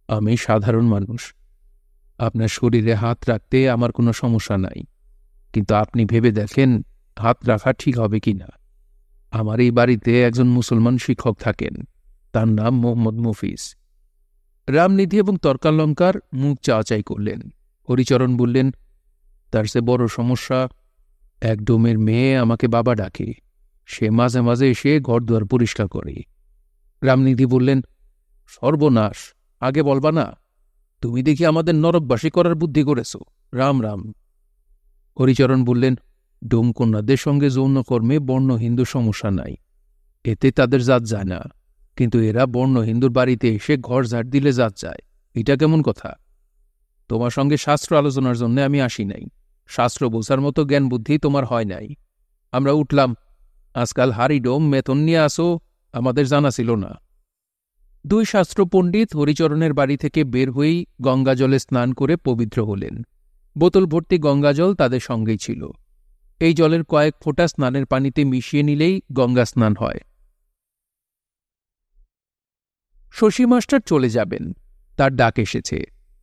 আমি সাধারণ মানুষ। আপনার শরীরে হাত রাখতে আমার কোনো সমস্যা নাই, কিন্তু আপনি ভেবে দেখেন হাত রাখা ঠিক হবে কি না। আমার এই বাড়িতে একজন মুসলমান শিক্ষক থাকেন, তার নাম মোহাম্মদ মফিজ। রামনিধি এবং তর্কালঙ্কার মুখ চাওয়াচাই করলেন। হরিচরণ বললেন, তার সে বড় সমস্যা, এক ডোমের মেয়ে আমাকে বাবা ডাকে, সে মাঝে মাঝে এসে ঘরদুয়ার পরিষ্কার করে। রামনিধি বললেন, সর্বনাশ, আগে বলবা না? তুমি দেখি আমাদের নরকবাসী করার বুদ্ধি করেছ। রাম রাম। হরিচরণ বললেন, ডোমকন্যাদের সঙ্গে যৌনকর্মে বর্ণ হিন্দু সমস্যা নাই, এতে তাদের জাত যায় না। কিন্তু এরা বর্ণ হিন্দুর বাড়িতে এসে ঘর ঝাড় দিলে জাত যায়, এটা কেমন কথা? তোমার সঙ্গে শাস্ত্র আলোচনার জন্য আমি আসি নাই। শাস্ত্র বোঝার মতো জ্ঞান বুদ্ধি তোমার হয় নাই। আমরা উঠলাম, আজকাল হারি ডোম মেতন নিয়ে আসো, আমাদের জানা ছিল না। দুই শাস্ত্র পণ্ডিত হরিচরণের বাড়ি থেকে বের হয়েই গঙ্গাজলে স্নান করে পবিত্র হলেন। বোতল ভর্তি গঙ্গাজল তাদের সঙ্গেই ছিল। এই জলের কয়েক ফোঁটা স্নানের পানিতে মিশিয়ে নিলেই গঙ্গা স্নান হয়। শশী মাস্টার চলে যাবেন, তার ডাক এসেছে।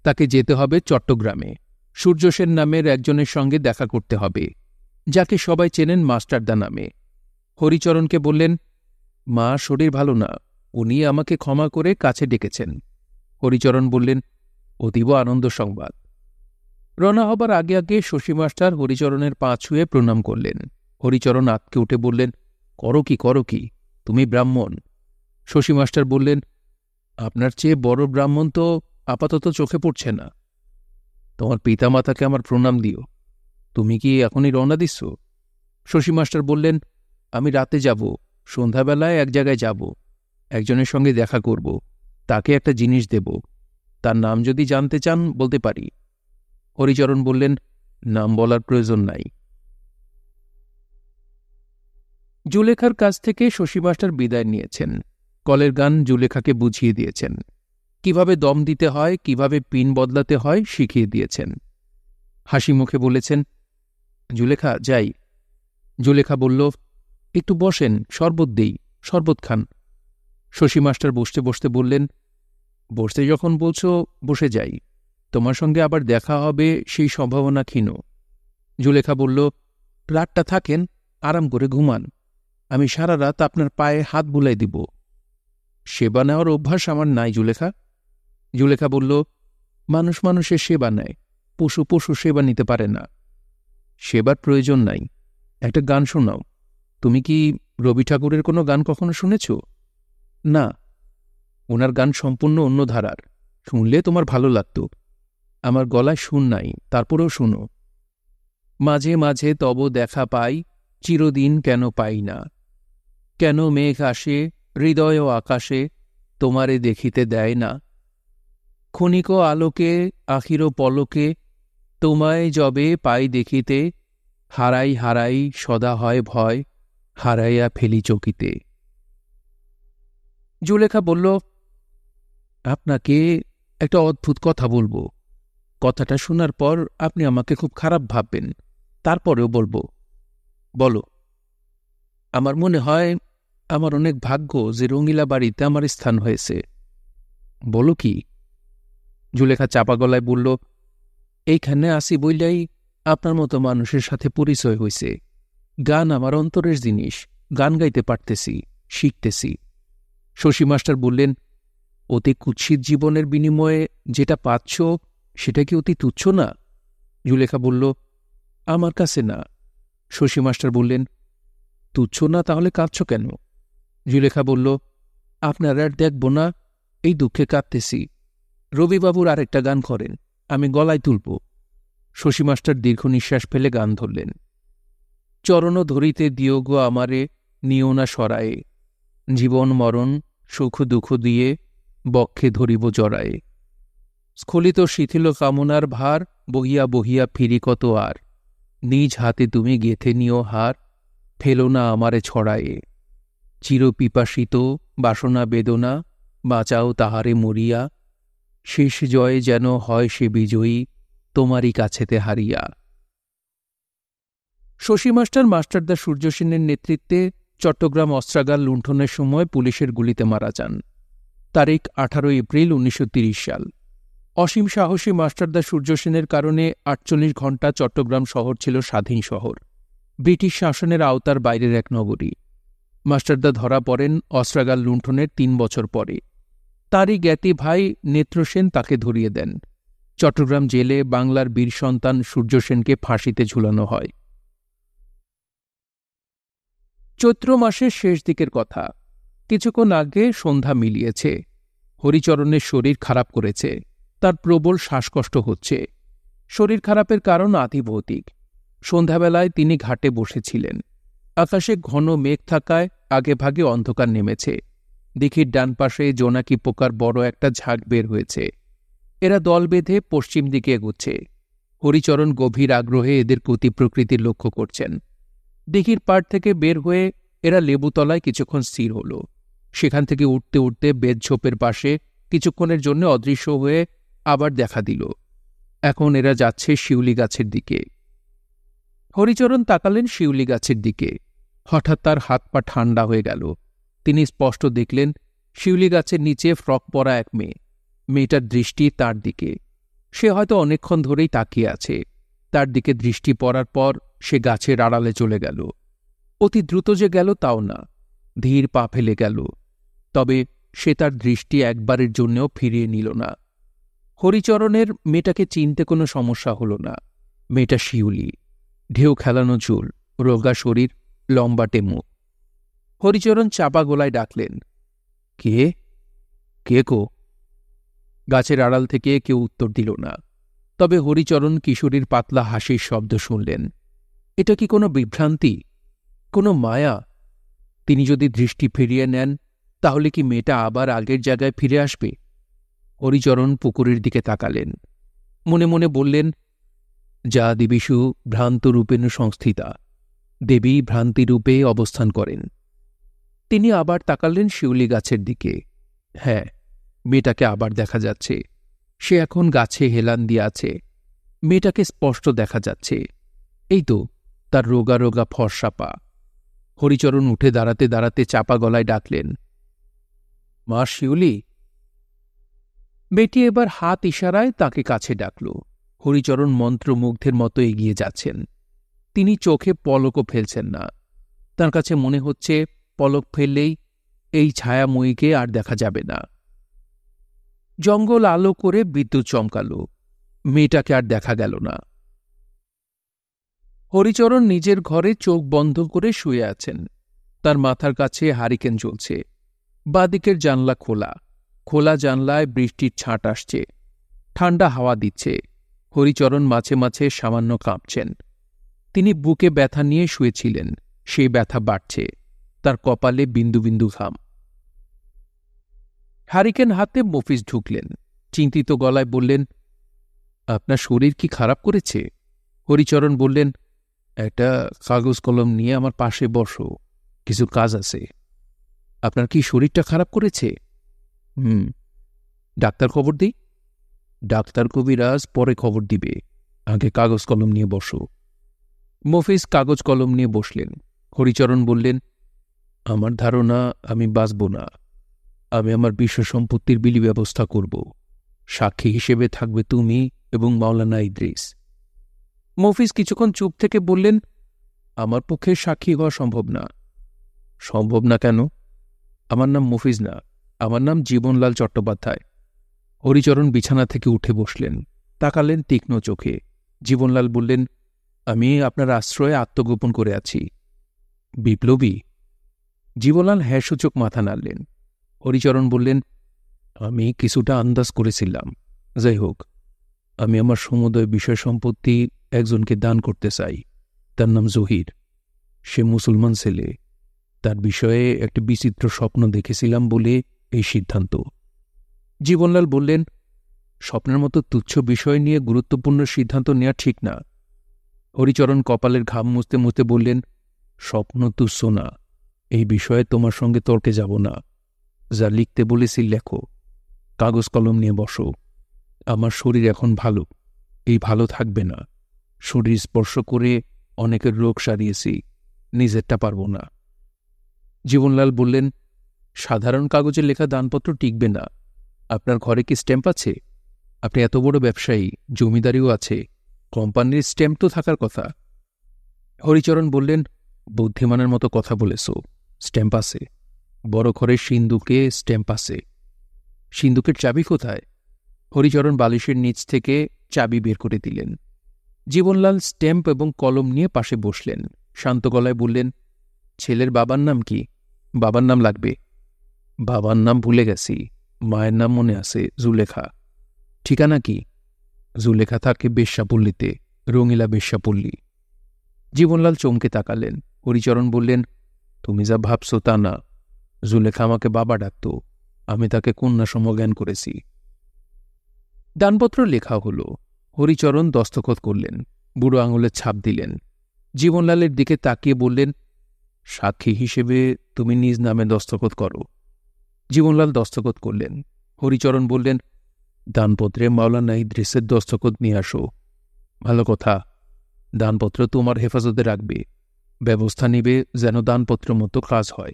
তাকে যেতে হবে চট্টগ্রামে। সূর্যসেন নামের একজনের সঙ্গে দেখা করতে হবে, যাকে সবাই চেনেন মাস্টারদা নামে। হরিচরণকে বললেন, মা শরীর ভালো না, উনি আমাকে ক্ষমা করে কাছে ডেকেছেন। হরিচরণ বললেন, অতীব আনন্দ সংবাদ। রওনা হবার আগে আগে শশী মাস্টার হরিচরণের পা ছুঁয়ে প্রণাম করলেন। হরিচরণ আতকে উঠে বললেন, করো কি, তুমি ব্রাহ্মণ। শশী মাস্টার বললেন, আপনার চেয়ে বড় ব্রাহ্মণ তো আপাতত চোখে পড়ছে না। তোমার পিতামাতাকে আমার প্রণাম দিও। তুমি কি এখনই রওনা দিচ্ছ? শশী মাস্টার বললেন, আমি রাতে যাব, সন্ধ্যাবেলায় এক জায়গায় যাব, একজনের সঙ্গে দেখা করব, তাকে একটা জিনিস দেব। তার নাম যদি জানতে চান বলতে পারি। হরিচরণ বললেন, নাম বলার প্রয়োজন নাই। জুলেখার কাছ থেকে শশী মাস্টার বিদায় নিয়েছেন। কলের গান জুলেখাকে বুঝিয়ে দিয়েছেন। কিভাবে দম দিতে হয়, কিভাবে পিন বদলাতে হয় শিখিয়ে দিয়েছেন। হাসি মুখে বলেছেন, জুলেখা যাই। জুলেখা বলল, একটু বসেন, শরবত দেই, শরবত খান। শশী মাস্টার বসতে বসতে বললেন, বসতে যখন বলছো বসে যাই, তোমার সঙ্গে আবার দেখা হবে সেই সম্ভাবনা ক্ষীণ। জুলেখা বলল, রাতটা থাকেন, আরাম করে ঘুমান, আমি সারা রাত আপনার পায়ে হাত বুলাই দিব। সেবা নেওয়ার অভ্যাস আমার নাই জুলেখা। জুলেখা বলল, মানুষ মানুষের সেবা নেয়, পশু পশু সেবা নিতে পারে না। সেবার প্রয়োজন নাই, একটা গান শোনাও। তুমি কি রবি ঠাকুরের কোনো গান কখনো শুনেছ? না, ওনার গান সম্পূর্ণ অন্য ধারার, শুনলে তোমার ভালো লাগত। আমার গলায় সুর নাই, তারপরেও শুনো। মাঝে মাঝে তব দেখা পাই, চিরদিন কেন পাই না। কেন মেঘ আসে হৃদয় ও আকাশে, তোমারে দেখিতে দেয় না। ক্ষণিক আলোকে আখির পলকে তোমায় যবে পাই দেখিতে, হারাই হারাই সদা হয় ভয়, হারাইয়া ফেলি চকিতে। জুলেখা বলল, আপনাকে একটা অদ্ভুত কথা বলবো। কথাটা শোনার পর আপনি আমাকে খুব খারাপ ভাববেন, তারপরেও বলবো। বলো। আমার মনে হয় আমার অনেক ভাগ্য যে রঙিলা বাড়িতে আমার স্থান হয়েছে। বলো কি? জুলেখা চাপা গলায় বলল, এইখানে আসি বইলাই আপনার মতো মানুষের সাথে পরিচয় হয়েছে। গান আমার অন্তরের জিনিস, গান গাইতে পারতেছি, শিখতেছি। শশী মাস্টার বললেন, অতি কুৎসিত জীবনের বিনিময়ে যেটা পাচ্ছ সেটা কি অতি তুচ্ছ না? জুলেখা বলল, আমার কাছে না। শশী মাস্টার বললেন, তুচ্ছ না তাহলে কাঁদছ কেন? জুলেখা বলল, আপনার আর দেখব না, এই দুঃখে কাঁদতেছি। রবিবাবুর আরেকটা গান করেন, আমি গলায় তুলব। শশী মাস্টার দীর্ঘ নিঃশ্বাস ফেলে গান ধরলেন। চরণ ধরিতে দিও গো আমারে, নিও না সরায়ে, জীবন মরণ সুখ দুঃখ দিয়ে বক্ষে ধরিব জড়ায়ে। স্খলিত শিথিল কামনার ভার, বহিয়া বহিয়া ফিরি কত আর, নিজ হাতে তুমি গেথে নিও হার, ফেলো না আমারে ছড়ায়ে। চিরপিপাসিত বাসনা বেদনা, বাঁচাও তাহারে মরিয়া, শেষ জয়ে যেন হয় সে বিজয়ী, তোমারই কাছেতে হারিয়া। শশী মাস্টার মাস্টারদা সূর্য সেনের নেতৃত্বে চট্টগ্রাম অস্ত্রাগার লুণ্ঠনের সময় পুলিশের গুলিতে মারা যান। তারিখ 18 এপ্রিল 1930 সাল। অসীম সাহসী মাস্টারদা সূর্য সেনের কারণে 48 ঘণ্টা চট্টগ্রাম শহর ছিল স্বাধীন শহর, ব্রিটিশ শাসনের আওতার বাইরের এক নগরী। মাস্টারদা ধরা পড়েন অস্ত্রাগার লুণ্ঠনের 3 বছর পরে। তারই জ্ঞাতি ভাই নেত্রসেন তাকে ধরিয়ে দেন। চট্টগ্রাম জেলে বাংলার বীর সন্তান সূর্য সেনকে ফাঁসিতে ঝুলানো হয়। চৈত্র মাসের শেষ দিকের কথা। কিছুক্ষণ আগে সন্ধ্যা মিলিয়েছে। হরিচরণের শরীর খারাপ করেছে, তার প্রবল শ্বাসকষ্ট হচ্ছে। শরীর খারাপের কারণ আধিভৌতিক। সন্ধ্যাবেলায় তিনি ঘাটে বসেছিলেন। আকাশে ঘন মেঘ থাকায় আগেভাগে অন্ধকার নেমেছে। দিঘির ডান পাশে জোনাকি পোকার বড় একটা ঝাঁক বের হয়েছে। এরা দল বেঁধে পশ্চিম দিকে এগুচ্ছে। হরিচরণ গভীর আগ্রহে এদের গতি প্রকৃতির লক্ষ্য করছেন। দিঘির পাড় থেকে বের হয়ে এরা লেবুতলায় কিছুক্ষণ স্থির হল। সেখান থেকে উঠতে উঠতে বেদঝোপের পাশে কিছুক্ষণের জন্য অদৃশ্য হয়ে আবার দেখা দিল। এখন এরা যাচ্ছে শিউলি গাছের দিকে। হরিচরণ তাকালেন শিউলি গাছের দিকে। হঠাৎ তার হাত পা ঠান্ডা হয়ে গেল। তিনি স্পষ্ট দেখলেন শিউলি গাছের নিচে ফ্রক পরা এক মেয়ে। মেয়েটার দৃষ্টি তার দিকে। সে হয়তো অনেকক্ষণ ধরেই তাকিয়ে আছে। তার দিকে দৃষ্টি পড়ার পর সে গাছের আড়ালে চলে গেল। অতি দ্রুত যে গেল তাও না, ধীর পা ফেলে গেল। তবে সে তার দৃষ্টি একবারের জন্যও ফিরিয়ে নিল না। হরিচরণের মেয়েটাকে চিনতে কোনো সমস্যা হল না। মেয়েটা শিউলি, ঢেউ খেলানো চুল, রোগা শরীর, লম্বাটে মুখ। হরিচরণ চাপা গলায় ডাকলেন, কে? কে কো? গাছের আড়াল থেকে কেউ উত্তর দিল না। তবে হরিচরণ কিশোরীর পাতলা হাসির শব্দ শুনলেন। এটা কি কোনো বিভ্রান্তি, কোনো মায়া? তিনি যদি দৃষ্টি ফিরিয়ে নেন তাহলে কি মেয়েটা আবার আগের জায়গায় ফিরে আসবে? হরিচরণ পুকুরের দিকে তাকালেন। মনে মনে বললেন, যা দেবীষু ভ্রান্তরূপেণ সংস্থিতা, দেবী ভ্রান্তিরূপে অবস্থান করেন। তিনি আবার তাকালেন শিউলি গাছের দিকে। হ্যাঁ, মেয়েটাকে আবার দেখা যাচ্ছে। সে এখন গাছে হেলান দিয়ে আছে। মেয়েটাকে স্পষ্ট দেখা যাচ্ছে। এই তো তার রোগা রোগা ফর্সা পা। হরিচরণ উঠে দাঁড়াতে দাঁড়াতে চাপা গলায় ডাকলেন, মা শিউলি। মেয়েটি এবার হাত ইশারায় তাকে কাছে ডাকল। হরিচরণ মন্ত্রমুগ্ধের মতো এগিয়ে যাচ্ছেন। তিনি চোখে পলকও ফেলছেন না। তার কাছে মনে হচ্ছে পলক ফেললেই এই ছায়াময়ীকে আর দেখা যাবে না। জঙ্গল আলো করে বিদ্যুৎ চমকাল। মেয়েটাকে আর দেখা গেল না। হরিচরণ নিজের ঘরে চোখ বন্ধ করে শুয়ে আছেন। তার মাথার কাছে হারিকেন জ্বলছে। বাঁদিকের জানলা খোলা। খোলা জানলায় বৃষ্টির ছাঁট আসছে। ঠান্ডা হাওয়া দিচ্ছে। হরিচরণ মাঝে মাঝে সামান্য কাঁপছেন। তিনি বুকে ব্যথা নিয়ে শুয়েছিলেন, সেই ব্যথা বাড়ছে। তার কপালে বিন্দু বিন্দু ঘাম। হারিকেন হাতে মফিজ ঢুকলেন। চিন্তিত গলায় বললেন, আপনার শরীর কি খারাপ করেছে? হরিচরণ বললেন, একটা কাগজ কলম নিয়ে আমার পাশে বসো, কিছু কাজ আছে। আপনার কি শরীরটা খারাপ করেছে? হুম। ডাক্তার খবর দিই? ডাক্তার কবিরাজ পরে খবর দিবে, আগে কাগজ কলম নিয়ে বসো। মফিজ কাগজ কলম নিয়ে বসলেন। হরিচরণ বললেন, আমার ধারণা আমি বাঁচব না। আমি আমার বিশ্ব সম্পত্তির বিলি ব্যবস্থা করব। সাক্ষী হিসেবে থাকবে তুমি এবং মাওলানা ইদ্রিস। মফিজ কিছুক্ষণ চুপ থেকে বললেন, আমার পক্ষে সাক্ষী হওয়া সম্ভব না। সম্ভব না কেন? আমার নাম মফিজ না, আমার নাম জীবনলাল চট্টোপাধ্যায়। হরিচরণ বিছানা থেকে উঠে বসলেন, তাকালেন তীক্ষ্ণ চোখে। জীবনলাল বললেন, আমি আপনার আশ্রয়ে আত্মগোপন করে আছি। বিপ্লবী? জীবনলাল হ্যাঁসূচক মাথা নাড়লেন। হরিচরণ বললেন, আমি কিছুটা আন্দাজ করেছিলাম। যাই হোক, আমি আমার সমুদয় বিষয় সম্পত্তি একজনকে দান করতে চাই। তার নাম জহির। সে মুসলমান ছেলে। তার বিষয়ে একটি বিচিত্র স্বপ্ন দেখেছিলাম বলে এই সিদ্ধান্ত। জীবনলাল বললেন, স্বপ্নের মতো তুচ্ছ বিষয় নিয়ে গুরুত্বপূর্ণ সিদ্ধান্ত নেওয়া ঠিক না। হরিচরণ কপালের ঘাম মুছতে মুছতে বললেন, স্বপ্ন তুচ্ছ না, এই বিষয়ে তোমার সঙ্গে তর্কে যাব না। যা লিখতে বলেছি লেখো, কাগজ কলম নিয়ে বসো। আমার শরীর এখন ভালো, এই ভালো থাকবে না। শরীর স্পর্শ করে অনেকের রোগ সারিয়েছি, নিজেরটা পারব না। জীবনলাল বললেন, সাধারণ কাগজে লেখা দানপত্র টিকবে না। আপনার ঘরে কি স্ট্যাম্প আছে? আপনি এত বড় ব্যবসায়ী, জমিদারিও আছে, কোম্পানির স্ট্যাম্প তো থাকার কথা। হরিচরণ বললেন, বুদ্ধিমানের মতো কথা বলেছ। স্ট্যাম্প আছে। বড় ঘরের সিন্দুকে স্ট্যাম্প আছে। সিন্দুকের চাবি কোথায়? হরিচরণ বালিশের নিচ থেকে চাবি বের করে দিলেন। জীবনলাল স্ট্যাম্প এবং কলম নিয়ে পাশে বসলেন। শান্ত গলায় বললেন, ছেলের বাবার নাম কি? বাবার নাম লাগবে। বাবার নাম ভুলে গেছি, মায়ের নাম মনে আছে, জুলেখা। ঠিকানা কি? জুলেখা থাকে বেশ্যাপল্লীতে, রঙিলা বেশ্যাপল্লী। জীবনলাল চমকে তাকালেন। হরিচরণ বললেন, তুমি যা ভাবছ তা না। জুলেখা আমাকে বাবা ডাকত, আমি তাকে কন্যা সমজ্ঞান করেছি। দানপত্র লেখা হল। হরিচরণ দস্তখত করলেন, বুড়ো আঙুলের ছাপ দিলেন। জীবনলালের দিকে তাকিয়ে বললেন, সাক্ষী হিসেবে তুমি নিজ নামে দস্তখত করো। জীবনলাল দস্তখত করলেন। হরিচরণ বললেন, দানপত্রে মাওলানা ইদ্রিসের দস্তখত নিয়ে আসো। ভালো কথা, দানপত্র তোমার হেফাজতে রাখবে, ব্যবস্থা নিবে যেন দানপত্র মতো কাজ হয়।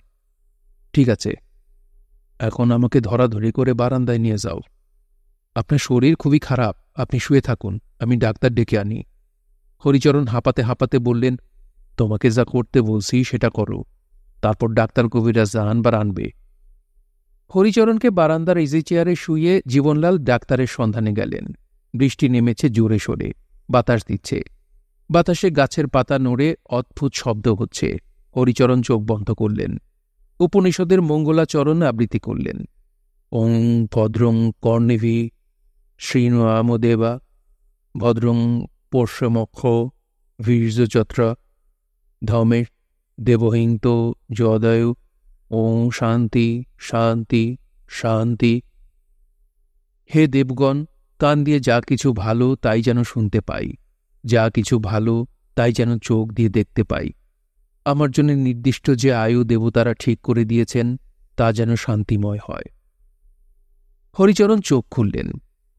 ঠিক আছে, এখন আমাকে ধরাধরি করে বারান্দায় নিয়ে যাও। আপনার শরীর খুবই খারাপ, আপনি শুয়ে থাকুন, আমি ডাক্তার ডেকে আনি। হরিচরণ হাঁপাতে হাঁপাতে বললেন, তোমাকে যা করতে বলছি সেটা করো, তারপর ডাক্তার কবিরাজ যা আনবার আনবে। হরিচরণকে বারান্দার ইজি চেয়ারে শুইয়ে জীবনলাল ডাক্তারের সন্ধানে গেলেন। বৃষ্টি নেমেছে জোরে সোরে, বাতাস দিচ্ছে। বাতাসে গাছের পাতা নড়ে অদ্ভুত শব্দ হচ্ছে। হরিচরণ চোখ বন্ধ করলেন। উপনিষদের মঙ্গলাচরণ আবৃত্তি করলেন। ওং ভদ্রং কর্ণিভি শ্রীণুয়ামদেবা ভদ্রং পোষ্যমক্ষ বীর্যচত্র ধমে দেবহিংত যদায়ু ওং শান্তি শান্তি শান্তি। হে দেবগণ, কান দিয়ে যা কিছু ভালো তাই যেন শুনতে পাই, যা কিছু ভালো তাই যেন চোখ দিয়ে দেখতে পাই। আমার জন্য নির্দিষ্ট যে আয়ু দেবতারা ঠিক করে দিয়েছেন তা যেন শান্তিময় হয়। হরিচরণ চোখ খুললেন।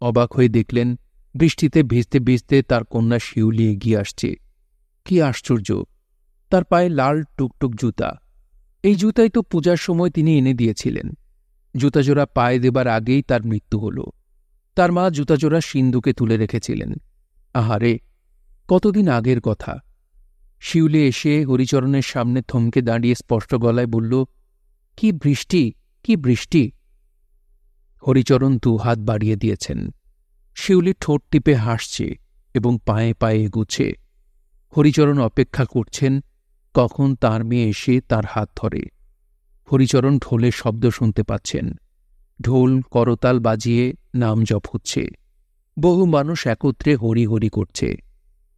অবাক হয়ে দেখলেন, বৃষ্টিতে ভিজতে ভিজতে তার কন্যা শিউলি এগিয়ে আসছে। কি আশ্চর্য, তার পায়ে লাল টুকটুক জুতা। এই জুতাই তো পূজার সময় তিনি এনে দিয়েছিলেন। জুতাজোড়া পায়ে দেবার আগেই তার মৃত্যু হল। তার মা জুতাজোড়া সিন্ধুকে তুলে রেখেছিলেন। আহারে, কতদিন আগের কথা। শিউলি এসে হরিচরণের সামনে থমকে দাঁড়িয়ে স্পষ্ট গলায় বলল, কি বৃষ্টি, কি বৃষ্টি। হরিচরণ 2 হাত বাড়িয়ে দিয়েছেন। শিউলি ঠোঁট টিপে হাসছে এবং পায়ে পায়ে এগুচ্ছে। হরিচরণ অপেক্ষা করছেন কখন তার মেয়ে এসে তার হাত ধরে। হরিচরণ ঢোলের শব্দ শুনতে পাচ্ছেন। ঢোল করতাল বাজিয়ে নাম জপ হচ্ছে। বহু মানুষ একত্রে হরি হরি করছে।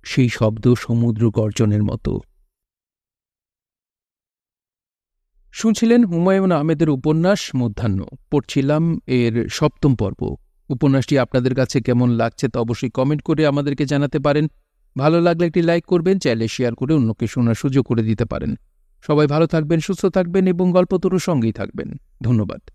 সেই শব্দ সমুদ্র গর্জনের মতো। শুনছিলেন হুমায়ুন আহমেদের উপন্যাস মধ্যাহ্ন। পড়ছিলাম এর 7ম পর্ব। উপন্যাসটি আপনাদের কাছে কেমন লাগছে তা অবশ্যই কমেন্ট করে আমাদেরকে জানাতে পারেন। ভালো লাগলে একটি লাইক করবেন, চাইলে শেয়ার করে অন্যকে শোনার সুযোগ করে দিতে পারেন। সবাই ভালো থাকবেন, সুস্থ থাকবেন এবং গল্পতরুর সঙ্গেই থাকবেন। ধন্যবাদ।